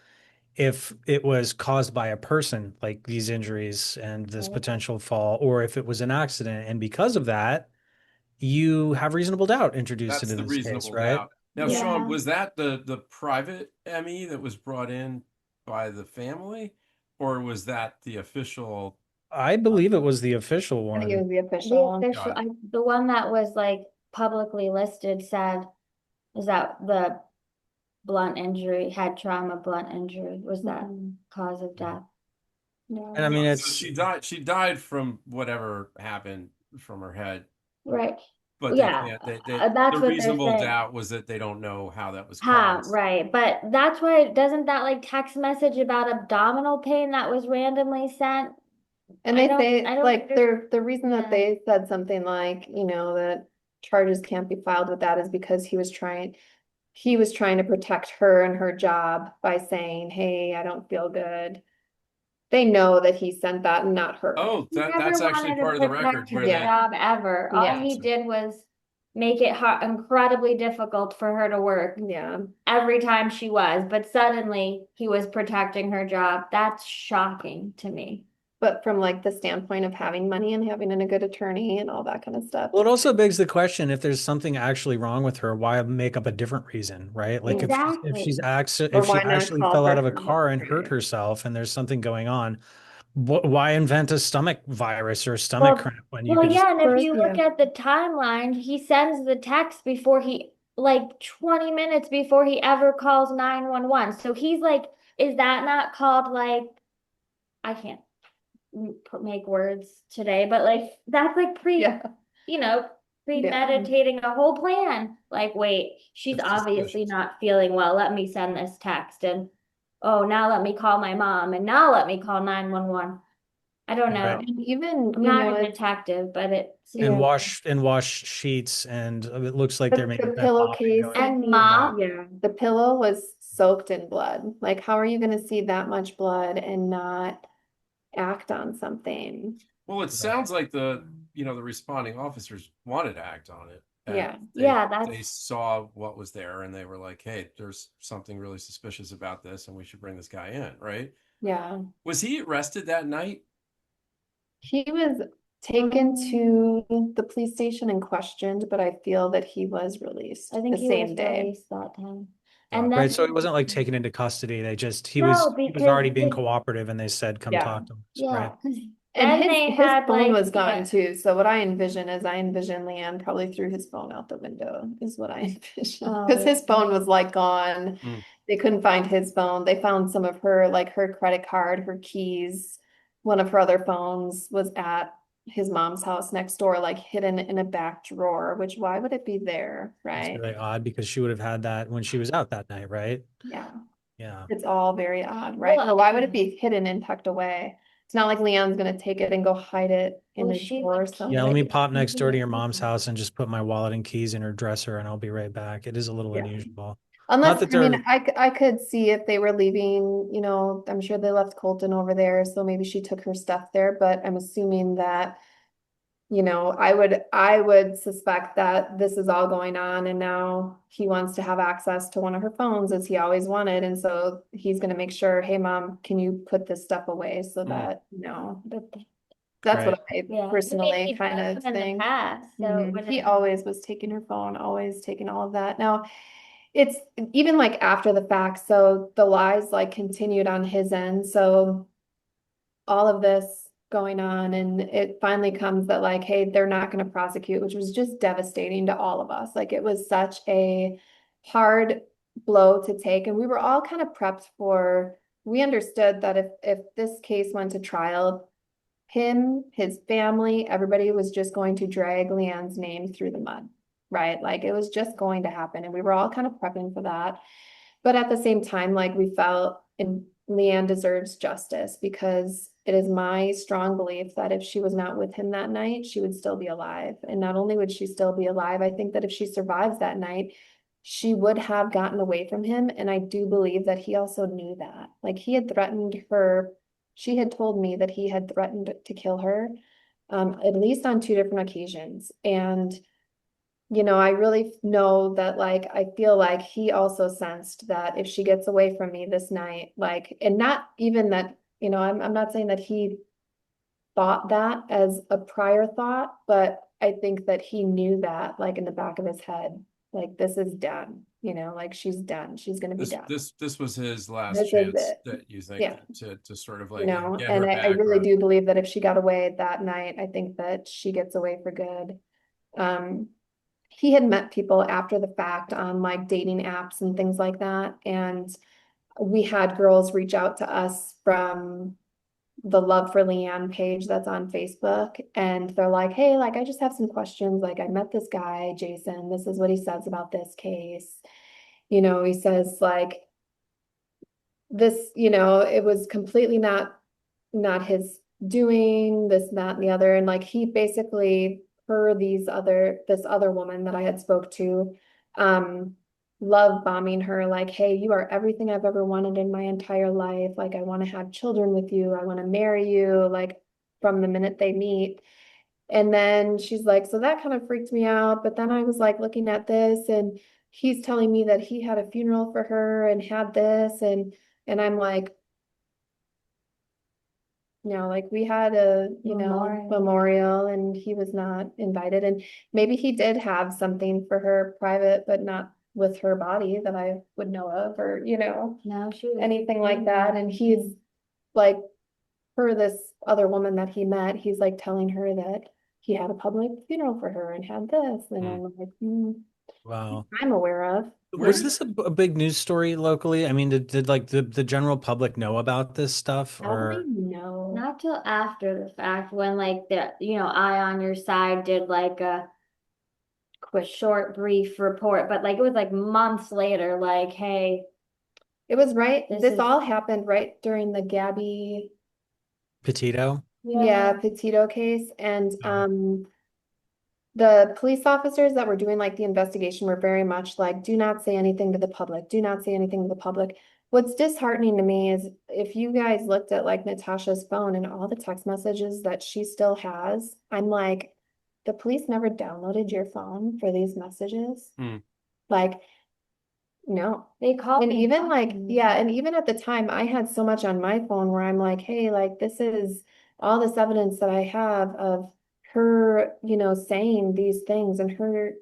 [SPEAKER 3] if it was caused by a person, like these injuries and this potential fall, or if it was an accident. And because of that, you have reasonable doubt introduced
[SPEAKER 2] That's
[SPEAKER 3] into
[SPEAKER 2] the
[SPEAKER 3] this case,
[SPEAKER 2] reasonable
[SPEAKER 3] right?
[SPEAKER 2] doubt. Now,
[SPEAKER 1] yeah.
[SPEAKER 2] Sean, was that the private ME that was brought in by the family, or was that the official?
[SPEAKER 3] I believe it was the official
[SPEAKER 1] I think it
[SPEAKER 3] one.
[SPEAKER 1] was the
[SPEAKER 4] The
[SPEAKER 1] official.
[SPEAKER 4] official,
[SPEAKER 2] Got it.
[SPEAKER 4] the one that was like publicly listed said, is that the blunt injury, head trauma, blunt injury was that
[SPEAKER 1] Mhm.
[SPEAKER 4] cause of death.
[SPEAKER 1] Yeah.
[SPEAKER 3] And I mean,
[SPEAKER 2] So
[SPEAKER 3] it's
[SPEAKER 2] she died. She died from whatever happened from her head,
[SPEAKER 4] Right.
[SPEAKER 2] but they
[SPEAKER 4] Yeah,
[SPEAKER 2] can't. They
[SPEAKER 4] that's
[SPEAKER 2] the
[SPEAKER 4] what they're
[SPEAKER 2] reasonable
[SPEAKER 4] saying.
[SPEAKER 2] doubt was that they don't know how that was
[SPEAKER 4] How,
[SPEAKER 2] caused.
[SPEAKER 4] right. But that's why, doesn't that like text message about abdominal pain that was randomly sent?
[SPEAKER 1] And
[SPEAKER 4] I
[SPEAKER 1] they
[SPEAKER 4] don't,
[SPEAKER 1] say,
[SPEAKER 4] I don't
[SPEAKER 1] like,
[SPEAKER 4] under-
[SPEAKER 1] the reason that
[SPEAKER 4] yeah.
[SPEAKER 1] they said something like, that charges can't be filed with that is because he was trying to protect her and her job by saying, hey, I don't feel good. They know that he sent that and not her.
[SPEAKER 2] Oh,
[SPEAKER 4] He
[SPEAKER 2] that's
[SPEAKER 4] never
[SPEAKER 2] actually
[SPEAKER 4] wanted to
[SPEAKER 2] part of the record
[SPEAKER 4] protect
[SPEAKER 2] where
[SPEAKER 4] her
[SPEAKER 2] they.
[SPEAKER 1] Yeah.
[SPEAKER 4] job ever. All
[SPEAKER 1] Yeah.
[SPEAKER 4] he did was make it incredibly difficult for her to work
[SPEAKER 1] Yeah.
[SPEAKER 4] every time she was, but suddenly he was protecting her job. That's shocking to me.
[SPEAKER 1] But from like the standpoint of having money and having a good attorney and all that kind of stuff.
[SPEAKER 3] well, it also begs the question if there's something actually wrong with her, why make up a different reason, right? Like
[SPEAKER 4] Exactly.
[SPEAKER 1] Or
[SPEAKER 3] if she
[SPEAKER 1] why not
[SPEAKER 3] actually
[SPEAKER 1] call
[SPEAKER 3] fell out
[SPEAKER 1] for
[SPEAKER 3] of a
[SPEAKER 1] some
[SPEAKER 3] car and hurt
[SPEAKER 1] attorney?
[SPEAKER 3] herself and there's something going on, why invent a stomach virus or a stomach
[SPEAKER 4] Well,
[SPEAKER 3] cramp when you
[SPEAKER 4] well,
[SPEAKER 3] could just
[SPEAKER 4] yeah, and if you
[SPEAKER 1] Yeah.
[SPEAKER 4] look at the timeline, he sends the text before like 20 minutes before he ever calls 911. So he's like, is that not called like, I can't make words today, but like, that's like
[SPEAKER 1] Yeah.
[SPEAKER 4] you know, premeditating a whole plan. Like, wait, she's
[SPEAKER 2] It's
[SPEAKER 4] obviously
[SPEAKER 2] suspicious.
[SPEAKER 4] not feeling well. Let me send this text. And oh, now let me call my mom. And now let me call 911. I don't
[SPEAKER 3] right.
[SPEAKER 4] know.
[SPEAKER 1] And even,
[SPEAKER 4] I'm not a detective, but it
[SPEAKER 3] And
[SPEAKER 4] seems.
[SPEAKER 1] yeah.
[SPEAKER 3] wash sheets, and it looks like there may
[SPEAKER 1] The
[SPEAKER 3] have been mopping
[SPEAKER 1] pillowcase,
[SPEAKER 3] going on.
[SPEAKER 4] And
[SPEAKER 3] And
[SPEAKER 4] mop.
[SPEAKER 1] yeah, the pillow was soaked in blood. Like, how are you going to see that much blood and not act on something?
[SPEAKER 2] Well, it sounds like the responding officers wanted to act on it. And
[SPEAKER 1] Yeah.
[SPEAKER 4] Yeah,
[SPEAKER 2] they
[SPEAKER 4] that's
[SPEAKER 2] saw what was there and they were like, hey, there's something really suspicious about this and we should bring this guy in, right?
[SPEAKER 1] Yeah.
[SPEAKER 2] Was he arrested that night?
[SPEAKER 1] He was taken to the police station and questioned, but I feel that he was released
[SPEAKER 4] I think
[SPEAKER 1] the
[SPEAKER 4] he was
[SPEAKER 1] same day.
[SPEAKER 4] released that time.
[SPEAKER 2] Gotcha.
[SPEAKER 4] And
[SPEAKER 3] Right.
[SPEAKER 4] then
[SPEAKER 3] So it wasn't like taken into custody. They just he
[SPEAKER 4] no,
[SPEAKER 3] was
[SPEAKER 4] because
[SPEAKER 3] already being cooperative and they said, come
[SPEAKER 1] Yeah.
[SPEAKER 3] talk to us. Right.
[SPEAKER 4] yeah, 'cause
[SPEAKER 1] And
[SPEAKER 4] then
[SPEAKER 1] his
[SPEAKER 4] they
[SPEAKER 1] his
[SPEAKER 4] had
[SPEAKER 1] phone
[SPEAKER 4] like
[SPEAKER 1] was gone too. So what I envision is I envision Leanne probably threw his phone out the window is what I envision. Because
[SPEAKER 4] Oh,
[SPEAKER 1] his phone was like gone.
[SPEAKER 2] Mm.
[SPEAKER 1] They couldn't find his phone. They found some of her, like her credit card, her keys. One of her other phones was at his mom's house next door, like hidden in a back drawer, which why would it be there,
[SPEAKER 3] It's
[SPEAKER 1] right?
[SPEAKER 3] really odd because she would have had that when she was out that night, right?
[SPEAKER 1] Yeah.
[SPEAKER 3] Yeah.
[SPEAKER 1] It's all very odd, right?
[SPEAKER 4] Well,
[SPEAKER 1] Or why would it be hidden and tucked away? It's not like Leon's gonna take it and go hide it in
[SPEAKER 4] well,
[SPEAKER 1] a
[SPEAKER 4] she
[SPEAKER 1] drawer or
[SPEAKER 4] would
[SPEAKER 3] Yeah,
[SPEAKER 1] something.
[SPEAKER 3] let me pop next door to your mom's house and just put my wallet and keys in her dresser and I'll be right back. It is a little
[SPEAKER 1] Yeah.
[SPEAKER 3] unusual. Not
[SPEAKER 1] Unless,
[SPEAKER 3] that
[SPEAKER 1] I mean,
[SPEAKER 3] they're
[SPEAKER 1] I could see if they were leaving, I'm sure they left Colton over there, so maybe she took her stuff there, but I'm assuming that, I would suspect that this is all going on and now he wants to have access to one of her phones as he always wanted. And so he's gonna make sure, hey, mom, can you put this stuff away so
[SPEAKER 2] Mm.
[SPEAKER 1] that,
[SPEAKER 4] but
[SPEAKER 1] that's
[SPEAKER 3] right.
[SPEAKER 1] what I
[SPEAKER 4] yeah, I mean,
[SPEAKER 1] personally
[SPEAKER 4] he's
[SPEAKER 1] kind
[SPEAKER 4] done
[SPEAKER 1] of
[SPEAKER 4] them in the
[SPEAKER 1] think.
[SPEAKER 4] past, so it
[SPEAKER 1] He
[SPEAKER 4] wouldn't.
[SPEAKER 1] always was taking her phone, always taking all of that. Now, it's even like after the fact, so the lies like continued on his end. So all of this going on, and it finally comes that like, hey, they're not going to prosecute, which was just devastating to all of us. Like it was such a hard blow to take, and we were all kind of prepped for. We understood that if this case went to trial, him, his family, everybody was just going to drag Leanne's name through the mud, right? Like it was just going to happen. And we were all kind of prepping for that. But at the same time, like we felt and Leanne deserves justice because it is my strong belief that if she was not with him that night, she would still be alive. And not only would she still be alive, I think that if she survives that night, she would have gotten away from him. And I do believe that he also knew that. Like he had threatened her. She had told me that he had threatened to kill her, at least on two different occasions. And I really know that like I feel like he also sensed that if she gets away from me this night, like, and not even that, I'm not saying that he thought that as a prior thought, but I think that he knew that like in the back of his head, like this is done, like she's done. She's gonna be
[SPEAKER 2] This
[SPEAKER 1] done.
[SPEAKER 2] this this was his last
[SPEAKER 1] This is
[SPEAKER 2] chance
[SPEAKER 1] it.
[SPEAKER 2] that you think
[SPEAKER 1] Yeah.
[SPEAKER 2] to sort of like get
[SPEAKER 1] And
[SPEAKER 2] her
[SPEAKER 1] I
[SPEAKER 2] back
[SPEAKER 1] really
[SPEAKER 2] or
[SPEAKER 1] do believe that if she got away that night, I think that she gets away for good. Um, he had met people after the fact on like dating apps and things like that. And we had girls reach out to us from the Love for Leanne page that's on Facebook. And they're like, hey, like, I just have some questions. Like, I met this guy, Jason. This is what he says about this case. He says, like, this, it was completely not his doing, this, that, and the other. And like he basically, per this other woman that I had spoke to, love bombing her, like, hey, you are everything I've ever wanted in my entire life. Like, I want to have children with you, I want to marry you, like from the minute they meet. And then she's like, so that kind of freaked me out. But then I was like looking at this and he's telling me that he had a funeral for her and had this and I'm like, like we had a, memorial and he was not invited. And maybe he did have something for her private, but not with her body that I would know of, or,
[SPEAKER 4] No, she was
[SPEAKER 1] anything like that. And he's like, for this other woman that he met, he's like telling her that he had a public funeral for her and had this. And I'm like,
[SPEAKER 3] Wow.
[SPEAKER 1] I'm aware of.
[SPEAKER 2] where
[SPEAKER 3] Was
[SPEAKER 2] did
[SPEAKER 3] this a big news story locally? I mean, did like the general public know about this stuff
[SPEAKER 1] Probably
[SPEAKER 3] or
[SPEAKER 1] no.
[SPEAKER 4] not till after the fact when like Eye on Your Side did like a quick short brief report, but like it was like months later, like, hey,
[SPEAKER 1] It was right.
[SPEAKER 4] This
[SPEAKER 1] This
[SPEAKER 4] is-
[SPEAKER 1] all happened right during the Gabby,
[SPEAKER 3] Petito?
[SPEAKER 1] yeah, Petito case. And
[SPEAKER 3] Oh.
[SPEAKER 1] the police officers that were doing like the investigation were very much like, do not say anything to the public, do not say anything to the public. What's disheartening to me is if you guys looked at like Natasha's phone and all the text messages that she still has, I'm like, the police never downloaded your phone for these messages.
[SPEAKER 2] Hmm.
[SPEAKER 1] Like, no.
[SPEAKER 4] They called
[SPEAKER 1] And
[SPEAKER 4] me
[SPEAKER 1] even like,
[SPEAKER 4] talking.
[SPEAKER 1] yeah, and even at the time, I had so much on my phone where I'm like, hey, like this is all this evidence that I have of her, saying these things and her,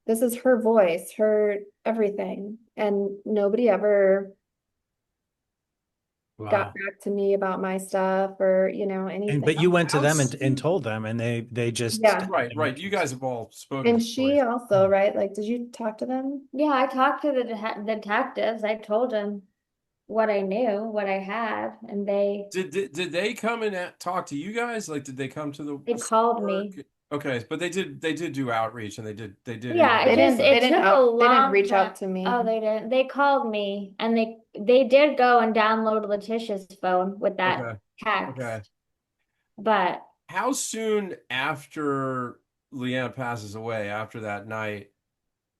[SPEAKER 1] this is her voice, her everything. And nobody ever got
[SPEAKER 3] Wow.
[SPEAKER 1] back to me about my stuff or, anything.
[SPEAKER 3] But you went to
[SPEAKER 2] How
[SPEAKER 3] them and
[SPEAKER 2] soon-
[SPEAKER 3] told them, and they just
[SPEAKER 1] Yeah.
[SPEAKER 2] Right. You guys have all spoken
[SPEAKER 1] And
[SPEAKER 2] to
[SPEAKER 1] she
[SPEAKER 2] police.
[SPEAKER 1] also, right? Like, did you talk to them?
[SPEAKER 4] Yeah, I talked to the detectives. I told them what I knew, what I had, and
[SPEAKER 2] Did they come and talk to you guys? Like, did they come to the
[SPEAKER 4] they called
[SPEAKER 2] work?
[SPEAKER 4] me.
[SPEAKER 2] Okay, but they did do outreach and they did
[SPEAKER 4] Yeah,
[SPEAKER 1] They
[SPEAKER 2] interview.
[SPEAKER 1] didn't,
[SPEAKER 4] it took a
[SPEAKER 1] they didn't
[SPEAKER 4] long
[SPEAKER 1] reach
[SPEAKER 4] time.
[SPEAKER 1] out to me.
[SPEAKER 4] Oh, they didn't. They called me and they did go and download Letitia's phone with that
[SPEAKER 2] Okay. Okay.
[SPEAKER 4] text. But
[SPEAKER 2] How soon after Leanne passes away, after that night,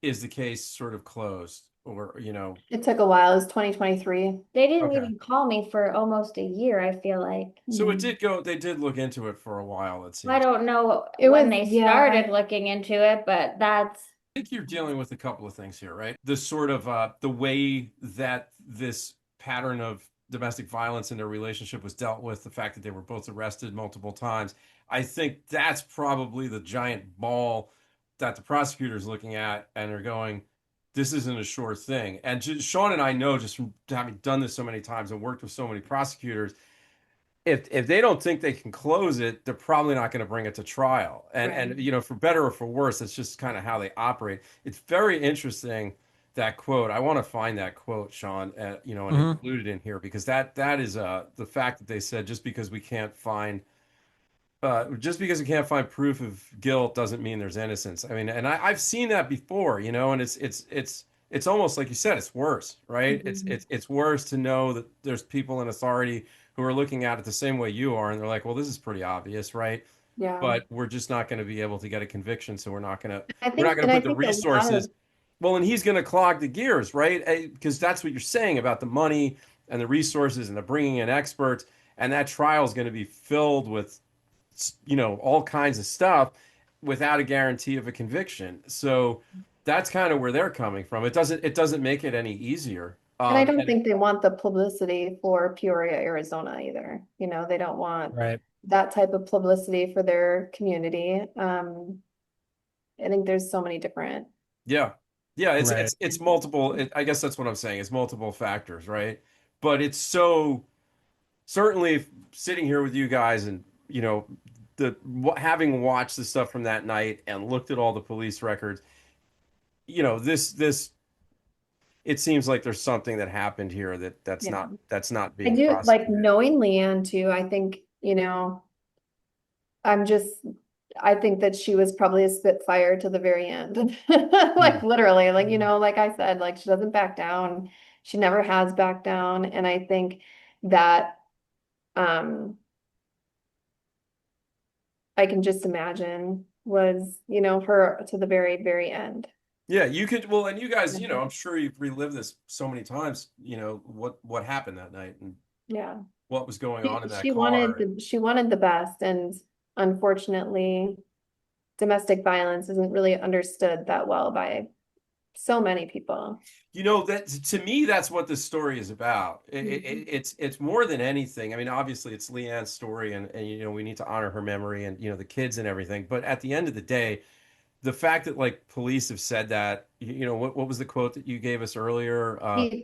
[SPEAKER 2] is the case sort of closed? Or,
[SPEAKER 1] It took a while. It was 2023.
[SPEAKER 4] they didn't
[SPEAKER 2] okay.
[SPEAKER 4] even call me for almost a year, I feel like.
[SPEAKER 2] So they did look into it for a while, it
[SPEAKER 4] I
[SPEAKER 2] seems.
[SPEAKER 4] don't know
[SPEAKER 1] It
[SPEAKER 4] when
[SPEAKER 1] was,
[SPEAKER 4] they
[SPEAKER 1] yeah.
[SPEAKER 4] started looking into it, but that's
[SPEAKER 2] I think you're dealing with a couple of things here, right? The sort of the way that this pattern of domestic violence in their relationship was dealt with, the fact that they were both arrested multiple times. I think that's probably the giant ball that the prosecutor's looking at and are going, this isn't a sure thing. And Sean and I know just from having done this so many times and worked with so many prosecutors, if they don't think they can close it, they're probably not going to bring it to trial. And
[SPEAKER 1] Right.
[SPEAKER 2] for better or for worse, it's just kind of how they operate. It's very interesting, that quote. I want to find that quote, Sean, and
[SPEAKER 3] Mhm.
[SPEAKER 2] include it in here because that is the fact that they said just because we can't find proof of guilt doesn't mean there's innocence. I mean, and I've seen that before, and it's almost like you said, it's worse, right? It's
[SPEAKER 1] Mhm.
[SPEAKER 2] it's it's worse to know that there's people in authority who are looking at it the same way you are, and they're like, well, this is pretty obvious, right?
[SPEAKER 1] Yeah.
[SPEAKER 2] But we're just not going to be able to get a conviction, so
[SPEAKER 1] I
[SPEAKER 2] we're not
[SPEAKER 1] think,
[SPEAKER 2] going
[SPEAKER 1] and
[SPEAKER 2] to
[SPEAKER 1] I
[SPEAKER 2] put the
[SPEAKER 1] think a lot
[SPEAKER 2] resources.
[SPEAKER 1] of,
[SPEAKER 2] Well, and he's going to clog the gears, right? Because that's what you're saying about the money and the resources and the bringing in experts, and that trial is going to be filled with all kinds of stuff without a guarantee of a conviction. So that's kind of where they're coming from. It doesn't make it any easier.
[SPEAKER 1] and I don't think they want the publicity for Peoria, Arizona either. They don't want
[SPEAKER 3] Right.
[SPEAKER 1] that type of publicity for their community. I think there's so many different,
[SPEAKER 2] Yeah. Yeah, it's
[SPEAKER 3] Right.
[SPEAKER 2] it's it's multiple. I guess that's what I'm saying. It's multiple factors, right? But it's so certainly sitting here with you guys and having watched the stuff from that night and looked at all the police records, this it seems like there's something that happened here that's
[SPEAKER 1] yeah.
[SPEAKER 2] not
[SPEAKER 1] I
[SPEAKER 2] being
[SPEAKER 1] do like
[SPEAKER 2] prosecuted.
[SPEAKER 1] knowing Leanne too. I think, I'm just, I think that she was probably a spitfire to the very end. Like
[SPEAKER 3] Mm.
[SPEAKER 1] literally, like, like I said, like she doesn't back down. She never has backed down. And I think that, um, I can just imagine was, her to the very, very end.
[SPEAKER 2] Yeah, you could. Well, and you guys,
[SPEAKER 1] Mhm.
[SPEAKER 2] I'm sure you've relived this so many times. What happened that night and
[SPEAKER 1] Yeah.
[SPEAKER 2] what was going on in that
[SPEAKER 1] She wanted
[SPEAKER 2] car.
[SPEAKER 1] she wanted the best, and unfortunately, domestic violence isn't really understood that well by so many people.
[SPEAKER 2] That to me, that's what this story is about.
[SPEAKER 1] Mhm.
[SPEAKER 2] It's more than anything. I mean, obviously, it's Leanne's story, and we need to honor her memory and the kids and everything. But at the end of the day, the fact that like police have said that, what was the quote that you gave us earlier?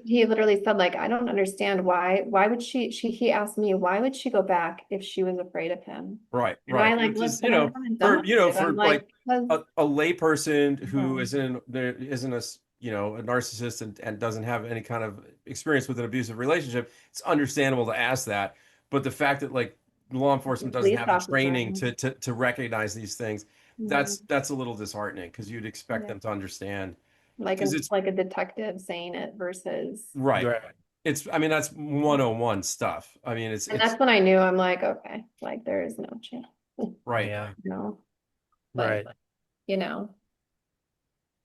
[SPEAKER 1] He literally said, like, I don't understand why would he asked me, why would she go back if she was afraid of him?
[SPEAKER 2] Right,
[SPEAKER 1] And I
[SPEAKER 2] right.
[SPEAKER 1] like
[SPEAKER 2] Which is,
[SPEAKER 1] looked at him and dumbfounded.
[SPEAKER 2] for
[SPEAKER 1] I'm
[SPEAKER 2] like
[SPEAKER 1] like, because
[SPEAKER 2] a layperson who
[SPEAKER 1] no.
[SPEAKER 2] isn't a narcissist and doesn't have any kind of experience with an abusive relationship, it's understandable to ask that. But the fact that like law
[SPEAKER 1] The
[SPEAKER 2] enforcement doesn't
[SPEAKER 1] police
[SPEAKER 2] have the
[SPEAKER 1] officer.
[SPEAKER 2] training to recognize these things,
[SPEAKER 1] Mhm.
[SPEAKER 2] that's a little disheartening because you'd expect
[SPEAKER 1] Yeah.
[SPEAKER 2] them to understand
[SPEAKER 1] Like
[SPEAKER 2] because it's
[SPEAKER 1] like a detective saying it versus,
[SPEAKER 2] right.
[SPEAKER 3] Right.
[SPEAKER 2] I mean, that's 101 stuff. I mean,
[SPEAKER 1] and
[SPEAKER 2] it's
[SPEAKER 1] that's when I knew I'm like, okay, like there is no chance.
[SPEAKER 2] right.
[SPEAKER 3] Yeah.
[SPEAKER 1] No, but
[SPEAKER 3] Right.
[SPEAKER 1] you know?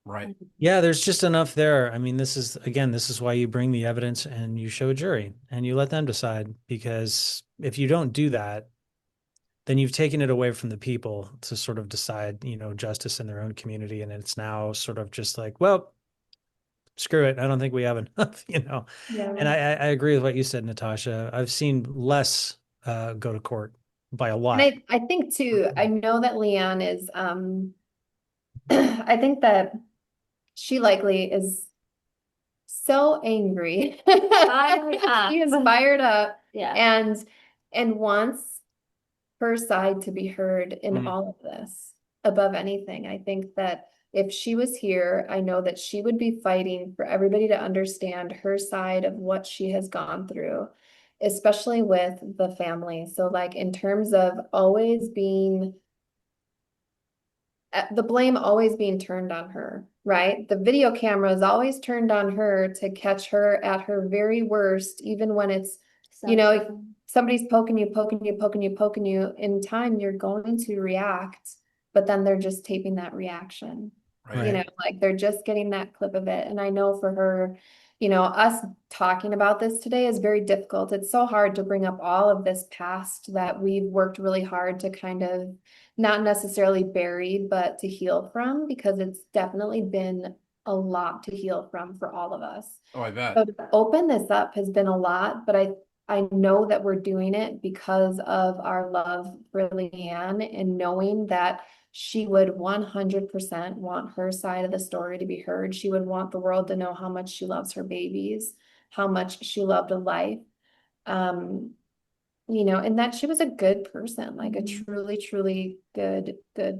[SPEAKER 2] Right.
[SPEAKER 3] Yeah, there's just enough there. I mean, this is why you bring the evidence and you show a jury and you let them decide, because if you don't do that, then you've taken it away from the people to sort of decide, justice in their own community. And it's now sort of just like, well, screw it. I don't think we have enough.
[SPEAKER 1] Yeah.
[SPEAKER 3] And I agree with what you said, Natasha. I've seen less go to court by a
[SPEAKER 1] And
[SPEAKER 3] lot.
[SPEAKER 1] I think too, I know that Leanne is, I think that she likely is so angry.
[SPEAKER 4] Fired up.
[SPEAKER 1] She is fired up
[SPEAKER 4] Yeah.
[SPEAKER 1] and wants her side to be heard in
[SPEAKER 2] Mm.
[SPEAKER 1] all of this above anything. I think that if she was here, I know that she would be fighting for everybody to understand her side of what she has gone through, especially with the family. So like in terms of always being the blame always being turned on her, right? The video camera is always turned on her to catch her at her very worst, even when it's, somebody's poking you, poking you, poking you, poking you. In time, you're going to react, but then they're just taping that reaction.
[SPEAKER 2] Right.
[SPEAKER 1] Like they're just getting that clip of it. And I know for her, us talking about this today is very difficult. It's so hard to bring up all of this past that we've worked really hard to kind of not necessarily bury, but to heal from, because it's definitely been a lot to heal from for all of us.
[SPEAKER 2] Oh, I bet.
[SPEAKER 1] So to open this up has been a lot, but I know that we're doing it because of our love for Leanne and knowing that she would 100% want her side of the story to be heard. She would want the world to know how much she loves her babies, how much she loved a life. And that she was a good person, like a truly, truly good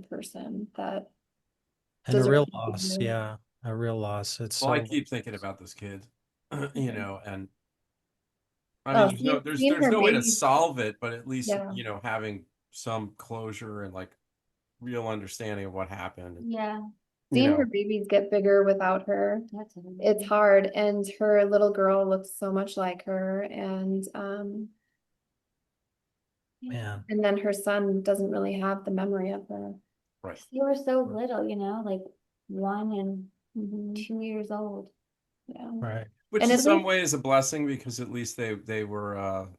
[SPEAKER 1] person that
[SPEAKER 3] And a
[SPEAKER 1] deserves
[SPEAKER 3] real
[SPEAKER 1] to be
[SPEAKER 3] loss.
[SPEAKER 1] heard.
[SPEAKER 3] Yeah, a real loss. It's
[SPEAKER 2] Well, I
[SPEAKER 3] so
[SPEAKER 2] keep thinking about this kid, and I mean,
[SPEAKER 1] Oh, seeing
[SPEAKER 2] there's
[SPEAKER 1] her
[SPEAKER 2] no way to
[SPEAKER 1] baby,
[SPEAKER 2] solve it, but at least,
[SPEAKER 1] yeah.
[SPEAKER 2] having some closure and like real understanding of what happened.
[SPEAKER 4] Yeah.
[SPEAKER 1] Seeing her babies get bigger without her,
[SPEAKER 4] That's
[SPEAKER 1] it's hard. And her little girl looks so much like her.
[SPEAKER 3] man.
[SPEAKER 1] And then her son doesn't really have the memory of her.
[SPEAKER 2] Right.
[SPEAKER 4] You were so little, like 1 and
[SPEAKER 1] Mhm.
[SPEAKER 4] 2 years old.
[SPEAKER 1] Yeah.
[SPEAKER 3] Right.
[SPEAKER 2] Which
[SPEAKER 1] And
[SPEAKER 2] in
[SPEAKER 1] at
[SPEAKER 2] some
[SPEAKER 1] least,
[SPEAKER 2] ways a blessing, because at least they were a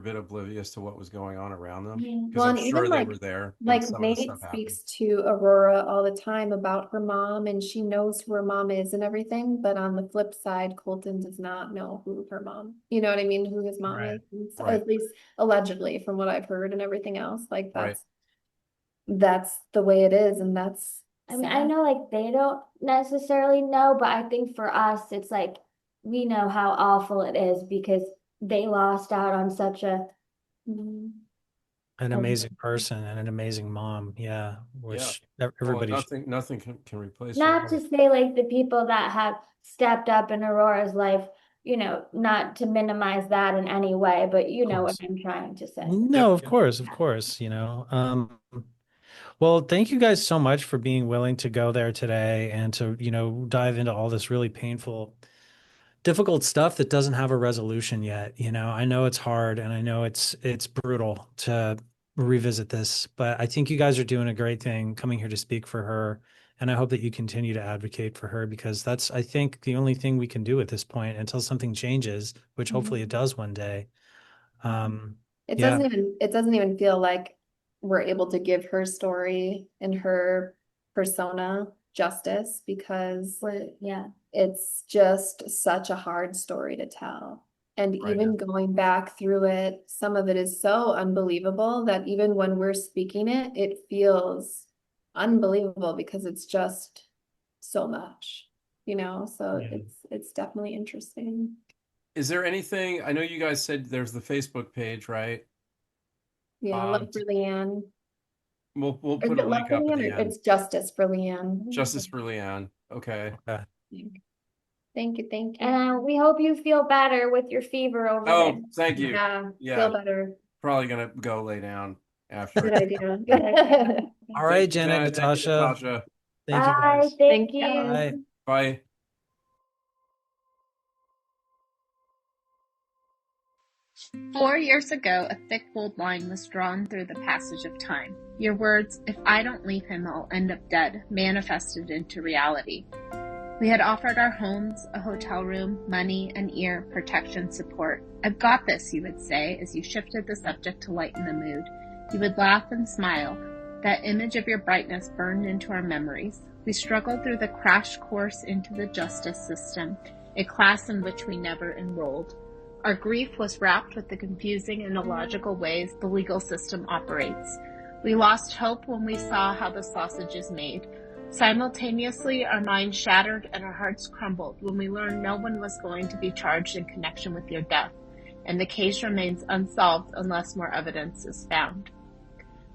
[SPEAKER 2] bit oblivious to what was going on around them,
[SPEAKER 4] Yeah.
[SPEAKER 2] because
[SPEAKER 1] well,
[SPEAKER 2] I'm
[SPEAKER 1] and even
[SPEAKER 2] sure they were there when some of the
[SPEAKER 1] Nate
[SPEAKER 2] stuff happened.
[SPEAKER 1] speaks to Aurora all the time about her mom, and she knows who her mom is and everything. But on the flip side, Colton does not know who her mom, you know what I mean, who his mom
[SPEAKER 3] Right.
[SPEAKER 1] is. And so,
[SPEAKER 2] Right.
[SPEAKER 1] at least allegedly, from what I've heard and everything else, like
[SPEAKER 2] Right.
[SPEAKER 1] that's the way it is, and that's
[SPEAKER 4] I mean, I
[SPEAKER 1] sad.
[SPEAKER 4] know like they don't necessarily know, but I think for us, it's like we know how awful it is because they lost out on such a
[SPEAKER 1] Mhm.
[SPEAKER 3] An
[SPEAKER 1] Oh,
[SPEAKER 3] amazing person and an amazing mom. Yeah.
[SPEAKER 2] Yeah.
[SPEAKER 3] Which
[SPEAKER 2] Well,
[SPEAKER 3] everybody
[SPEAKER 2] nothing can replace her
[SPEAKER 4] not to
[SPEAKER 2] love.
[SPEAKER 4] say like the people that have stepped up in Aurora's life, not to minimize that in any way, but you
[SPEAKER 3] Of
[SPEAKER 4] know what
[SPEAKER 3] course.
[SPEAKER 4] I'm trying to say.
[SPEAKER 3] No,
[SPEAKER 2] Yep.
[SPEAKER 3] of course, of course, well, thank you guys so much for being willing to go there today and to, dive into all this really painful, difficult stuff that doesn't have a resolution yet. I know it's hard and I know it's brutal to revisit this, but I think you guys are doing a great thing coming here to speak for her. And I hope that you continue to advocate for her, because that's, I think, the only thing we can do at this point until something changes, which hopefully it does one day.
[SPEAKER 1] It
[SPEAKER 3] Yeah,
[SPEAKER 1] doesn't even feel like we're able to give her story and her persona justice, because
[SPEAKER 4] Yeah.
[SPEAKER 1] it's just such a hard story to tell. And
[SPEAKER 2] Right.
[SPEAKER 1] even going back through it, some of it is so unbelievable that even when we're speaking it, it feels unbelievable because it's just so much, so
[SPEAKER 3] Yeah.
[SPEAKER 1] it's definitely interesting.
[SPEAKER 2] Is there anything, I know you guys said there's the Facebook page, right?
[SPEAKER 1] Yeah, love for Leanne.
[SPEAKER 2] We'll
[SPEAKER 1] Is
[SPEAKER 2] put a
[SPEAKER 1] it love
[SPEAKER 2] link
[SPEAKER 1] for
[SPEAKER 2] up at
[SPEAKER 1] Leanne
[SPEAKER 2] the
[SPEAKER 1] or
[SPEAKER 2] end.
[SPEAKER 1] it's justice for Leanne?
[SPEAKER 2] Justice for Leanne. Okay.
[SPEAKER 3] Okay.
[SPEAKER 1] Thank you, thank you.
[SPEAKER 4] And we hope you feel better with your fever over
[SPEAKER 2] Oh,
[SPEAKER 4] there.
[SPEAKER 2] thank you.
[SPEAKER 1] Yeah,
[SPEAKER 2] Yeah.
[SPEAKER 1] feel better.
[SPEAKER 2] Probably gonna go lay down after.
[SPEAKER 1] Good idea.
[SPEAKER 3] All right,
[SPEAKER 2] Thank you,
[SPEAKER 3] Janet,
[SPEAKER 2] Janet. Thank you,
[SPEAKER 3] Natasha.
[SPEAKER 2] Natasha.
[SPEAKER 3] Thank you
[SPEAKER 4] Bye.
[SPEAKER 3] guys.
[SPEAKER 4] Thank
[SPEAKER 1] Thank you.
[SPEAKER 4] you.
[SPEAKER 3] Bye.
[SPEAKER 2] Bye.
[SPEAKER 5] 4 years ago, a thick, bold line was drawn through the passage of time. Your words, "If I don't leave him, I'll end up dead," manifested into reality. We had offered our homes, a hotel room, money, an ear, protection, support. "I've got this," you would say, as you shifted the subject to lighten the mood. You would laugh and smile. That image of your brightness burned into our memories. We struggled through the crash course into the justice system, a class in which we never enrolled. Our grief was wrapped with the confusing and illogical ways the legal system operates. We lost hope when we saw how the sausage is made. Simultaneously, our minds shattered and our hearts crumbled when we learned no one was going to be charged in connection with your death, and the case remains unsolved unless more evidence is found.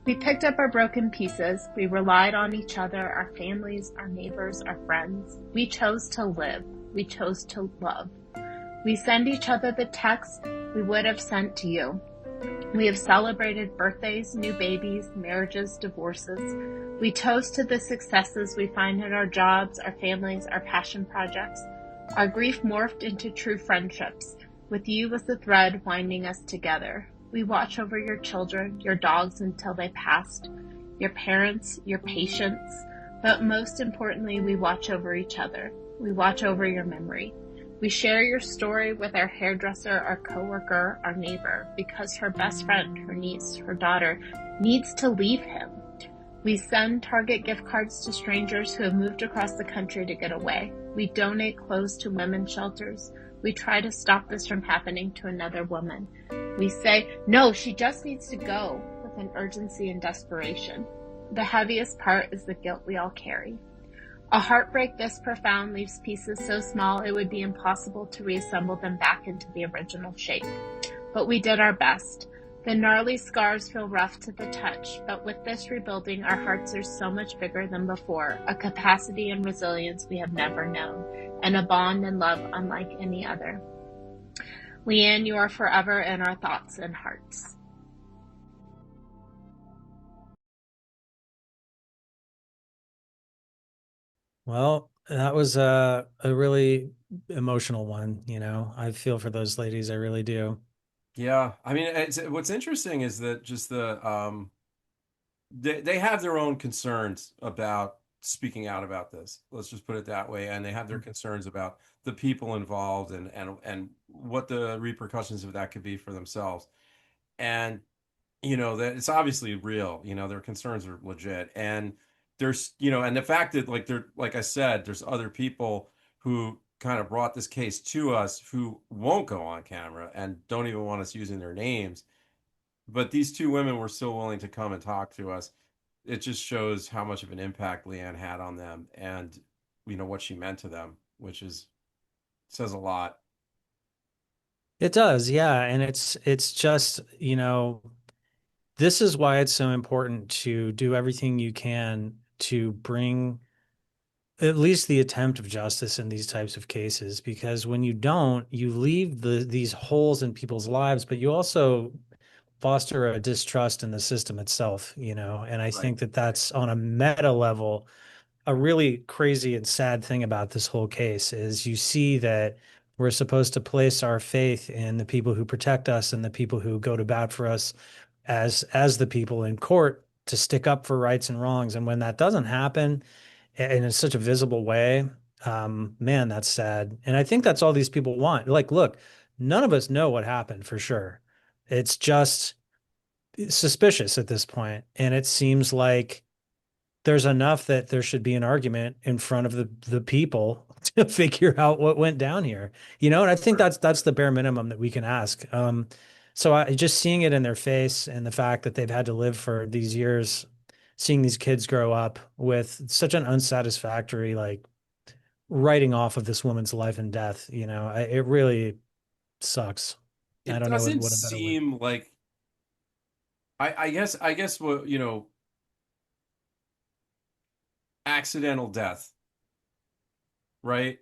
[SPEAKER 5] We picked up our broken pieces. We relied on each other, our families, our neighbors, our friends. We chose to live. We chose to love. We send each other the texts we would have sent to you. We have celebrated birthdays, new babies, marriages, divorces. We toast to the successes we find in our jobs, our families, our passion projects. Our grief morphed into true friendships, with you as the thread winding us together. We watch over your children, your dogs until they passed, your parents, your patients, but most importantly, we watch over each other. We watch over your memory. We share your story with our hairdresser, our coworker, our neighbor, because her best friend, her niece, her daughter, needs to leave him. We send Target gift cards to strangers who have moved across the country to get away. We donate clothes to women's shelters. We try to stop this from happening to another woman. We say, "No, she just needs to go," with an urgency and desperation. The heaviest part is the guilt we all carry. A heartbreak this profound leaves pieces so small it would be impossible to reassemble them back into the original shape. But we did our best. The gnarly scars feel rough to the touch, but with this rebuilding, our hearts are so much bigger than before, a capacity and resilience we have never known, and a bond and love unlike any other. Leanne, you are forever in our thoughts and hearts.
[SPEAKER 3] Well, that was a really emotional one, you know. I feel for those ladies, I really do.
[SPEAKER 2] Yeah, I mean, what's interesting is that just they have their own concerns about speaking out about this. Let's just put it that way, and they have their concerns about the people involved and what the repercussions of that could be for themselves. And that it's obviously real. Their concerns are legit, and there's and the fact that like I said, there's other people who kind of brought this case to us who won't go on camera and don't even want us using their names, but these two women were still willing to come and talk to us. It just shows how much of an impact Leanne had on them, and what she meant to them, which is says a lot.
[SPEAKER 3] It does, yeah. And it's just, this is why it's so important to do everything you can to bring at least the attempt of justice in these types of cases, because when you don't, you leave these holes in people's lives, but you also foster a distrust in the system itself, and I
[SPEAKER 2] Right.
[SPEAKER 3] think that that's on a meta level a really crazy and sad thing about this whole case is you see that we're supposed to place our faith in the people who protect us and the people who go to bat for us as the people in court to stick up for rights and wrongs. And when that doesn't happen in such a visible way, man, that's sad. And I think that's all these people want. Like, look, none of us know what happened for sure. It's just suspicious at this point, and it seems like there's enough that there should be an argument in front of the people to figure out what went down here. And I think
[SPEAKER 2] Right.
[SPEAKER 3] that's the bare minimum that we can ask. So I just seeing it in their face and the fact that they've had to live for these years, seeing these kids grow up with such an unsatisfactory like writing off of this woman's life and death, it really sucks. I
[SPEAKER 2] It
[SPEAKER 3] don't know
[SPEAKER 2] doesn't
[SPEAKER 3] what a better word.
[SPEAKER 2] seem like I guess what accidental death, right?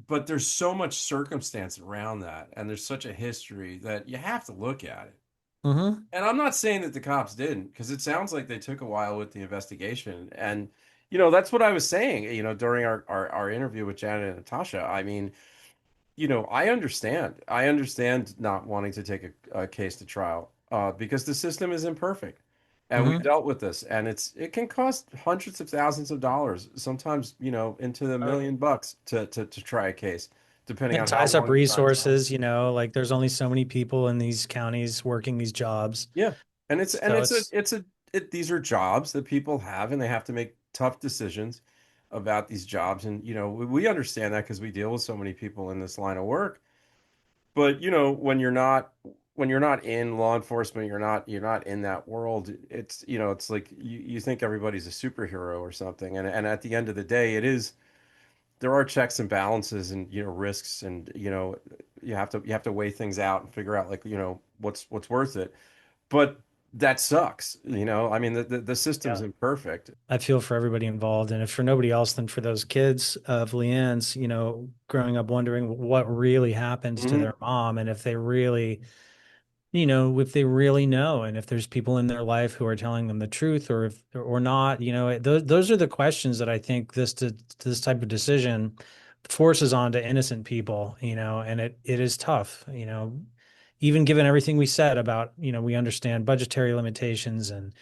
[SPEAKER 2] But there's so much circumstance around that, and there's such a history that you have to look at it.
[SPEAKER 3] Mm-hmm.
[SPEAKER 2] And I'm not saying that the cops didn't, because it sounds like they took a while with the investigation. And that's what I was saying, during our interview with Janet and Natasha. I mean, I understand. I understand not wanting to take a case to trial because the system is imperfect. And we've
[SPEAKER 3] Hmm.
[SPEAKER 2] dealt with this, and it can cost hundreds of thousands of dollars, sometimes, into the $1 million to try a case, depending
[SPEAKER 3] It
[SPEAKER 2] on how
[SPEAKER 3] ties up
[SPEAKER 2] long you try it.
[SPEAKER 3] resources, like there's only so many people in these counties working these jobs.
[SPEAKER 2] Yeah. And it's and
[SPEAKER 3] So
[SPEAKER 2] it's a
[SPEAKER 3] it's
[SPEAKER 2] it's a it, these are jobs that people have, and they have to make tough decisions about these jobs. And we understand that because we deal with so many people in this line of work. But when you're not in law enforcement, you're not in that world. It's like you think everybody's a superhero or something. And at the end of the day, there are checks and balances and risks, and you have to weigh things out and figure out, like, what's worth it. But that sucks. I mean, the system's
[SPEAKER 3] yeah.
[SPEAKER 2] imperfect.
[SPEAKER 3] I feel for everybody involved, and if for nobody else, then for those kids of Leanne's, growing up wondering what really happens to
[SPEAKER 2] Hmm.
[SPEAKER 3] their mom, and if they really know, and if there's people in their life who are telling them the truth, or not. Those are the questions that I think this type of decision forces onto innocent people. And it is tough. Even given everything we said about, we understand budgetary limitations, and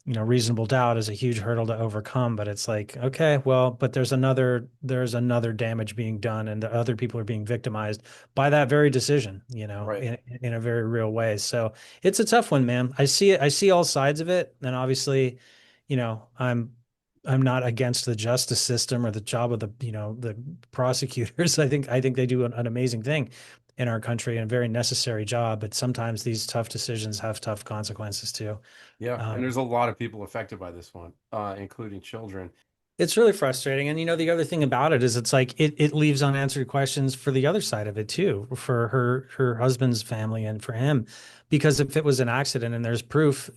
[SPEAKER 3] reasonable doubt is a huge hurdle to overcome, but it's like, okay, well, but there's another damage being done, and the other people are being victimized by that very decision,
[SPEAKER 2] Right.
[SPEAKER 3] in a very real way. So it's a tough one, man. I see it. I see all sides of it. And obviously, I'm not against the justice system or the job of the prosecutors. I think they do an amazing thing in our country, and a very necessary job, but sometimes these tough decisions have tough consequences too.
[SPEAKER 2] Yeah. And
[SPEAKER 3] Um,
[SPEAKER 2] there's a lot of people affected by this one, including children.
[SPEAKER 3] It's really frustrating. And the other thing about it is it's like it leaves unanswered questions for the other side of it too, for her husband's family and for him. Because if it was an accident and there's proof,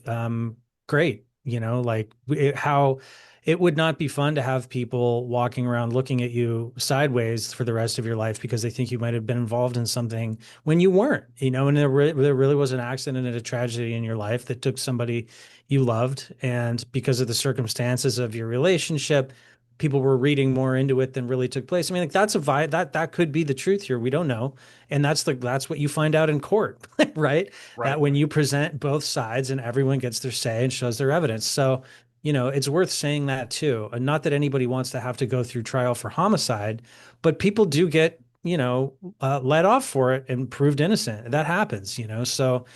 [SPEAKER 3] great. Like how it would not be fun to have people walking around looking at you sideways for the rest of your life because they think you might have been involved in something when you weren't, and there really was an accident and a tragedy in your life that took somebody you loved. And because of the circumstances of your relationship, people were reading more into it than really took place. I mean, like that's a vibe that could be the truth here. We don't know. And that's what you find out in court, right?
[SPEAKER 2] Right.
[SPEAKER 3] That when you present both sides and everyone gets their say and shows their evidence. So, it's worth saying that too. And not that anybody wants to have to go through trial for homicide, but people do get, let off for it and proved innocent. That happens. So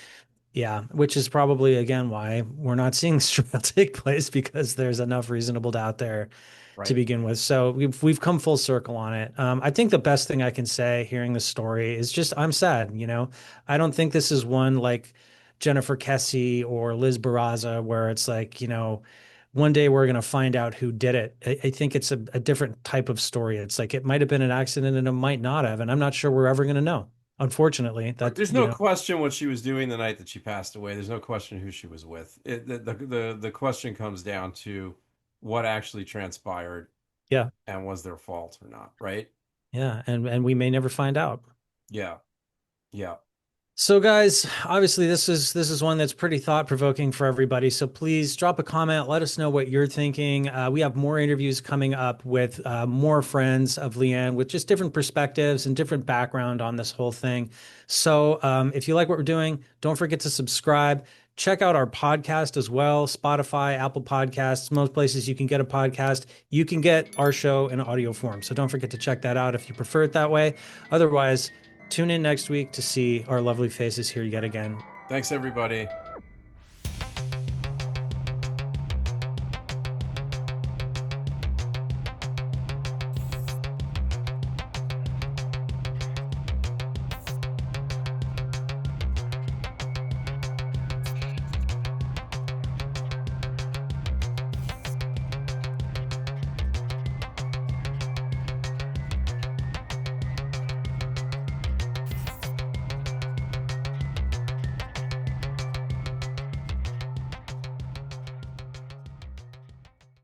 [SPEAKER 3] yeah, which is probably again why we're not seeing this trial take place, because there's enough reasonable doubt there to
[SPEAKER 2] Right.
[SPEAKER 3] begin with. So we've come full circle on it. I think the best thing I can say hearing the story is just I'm sad. I don't think this is one like Jennifer Kesse or Liz Barraza where it's like, one day we're going to find out who did it. I think it's a different type of story. It's like it might have been an accident and it might not have, and I'm not sure we're ever going to know. Unfortunately,
[SPEAKER 2] Right.
[SPEAKER 3] that
[SPEAKER 2] There's no question what she was doing the night that she passed away. There's no question who she was with. The question comes down to what actually transpired,
[SPEAKER 3] yeah,
[SPEAKER 2] and was their fault or not, right?
[SPEAKER 3] yeah, and we may never find out.
[SPEAKER 2] Yeah. Yeah.
[SPEAKER 3] So guys, obviously this is one that's pretty thought-provoking for everybody. So please drop a comment, let us know what you're thinking. We have more interviews coming up with more friends of Leanne with just different perspectives and different background on this whole thing. So if you like what we're doing, don't forget to subscribe. Check out our podcast as well, Spotify, Apple Podcasts, most places you can get a podcast. You can get our show in audio form. So don't forget to check that out if you prefer it that way. Otherwise, tune in next week to see our lovely faces here yet again.
[SPEAKER 2] Thanks, everybody.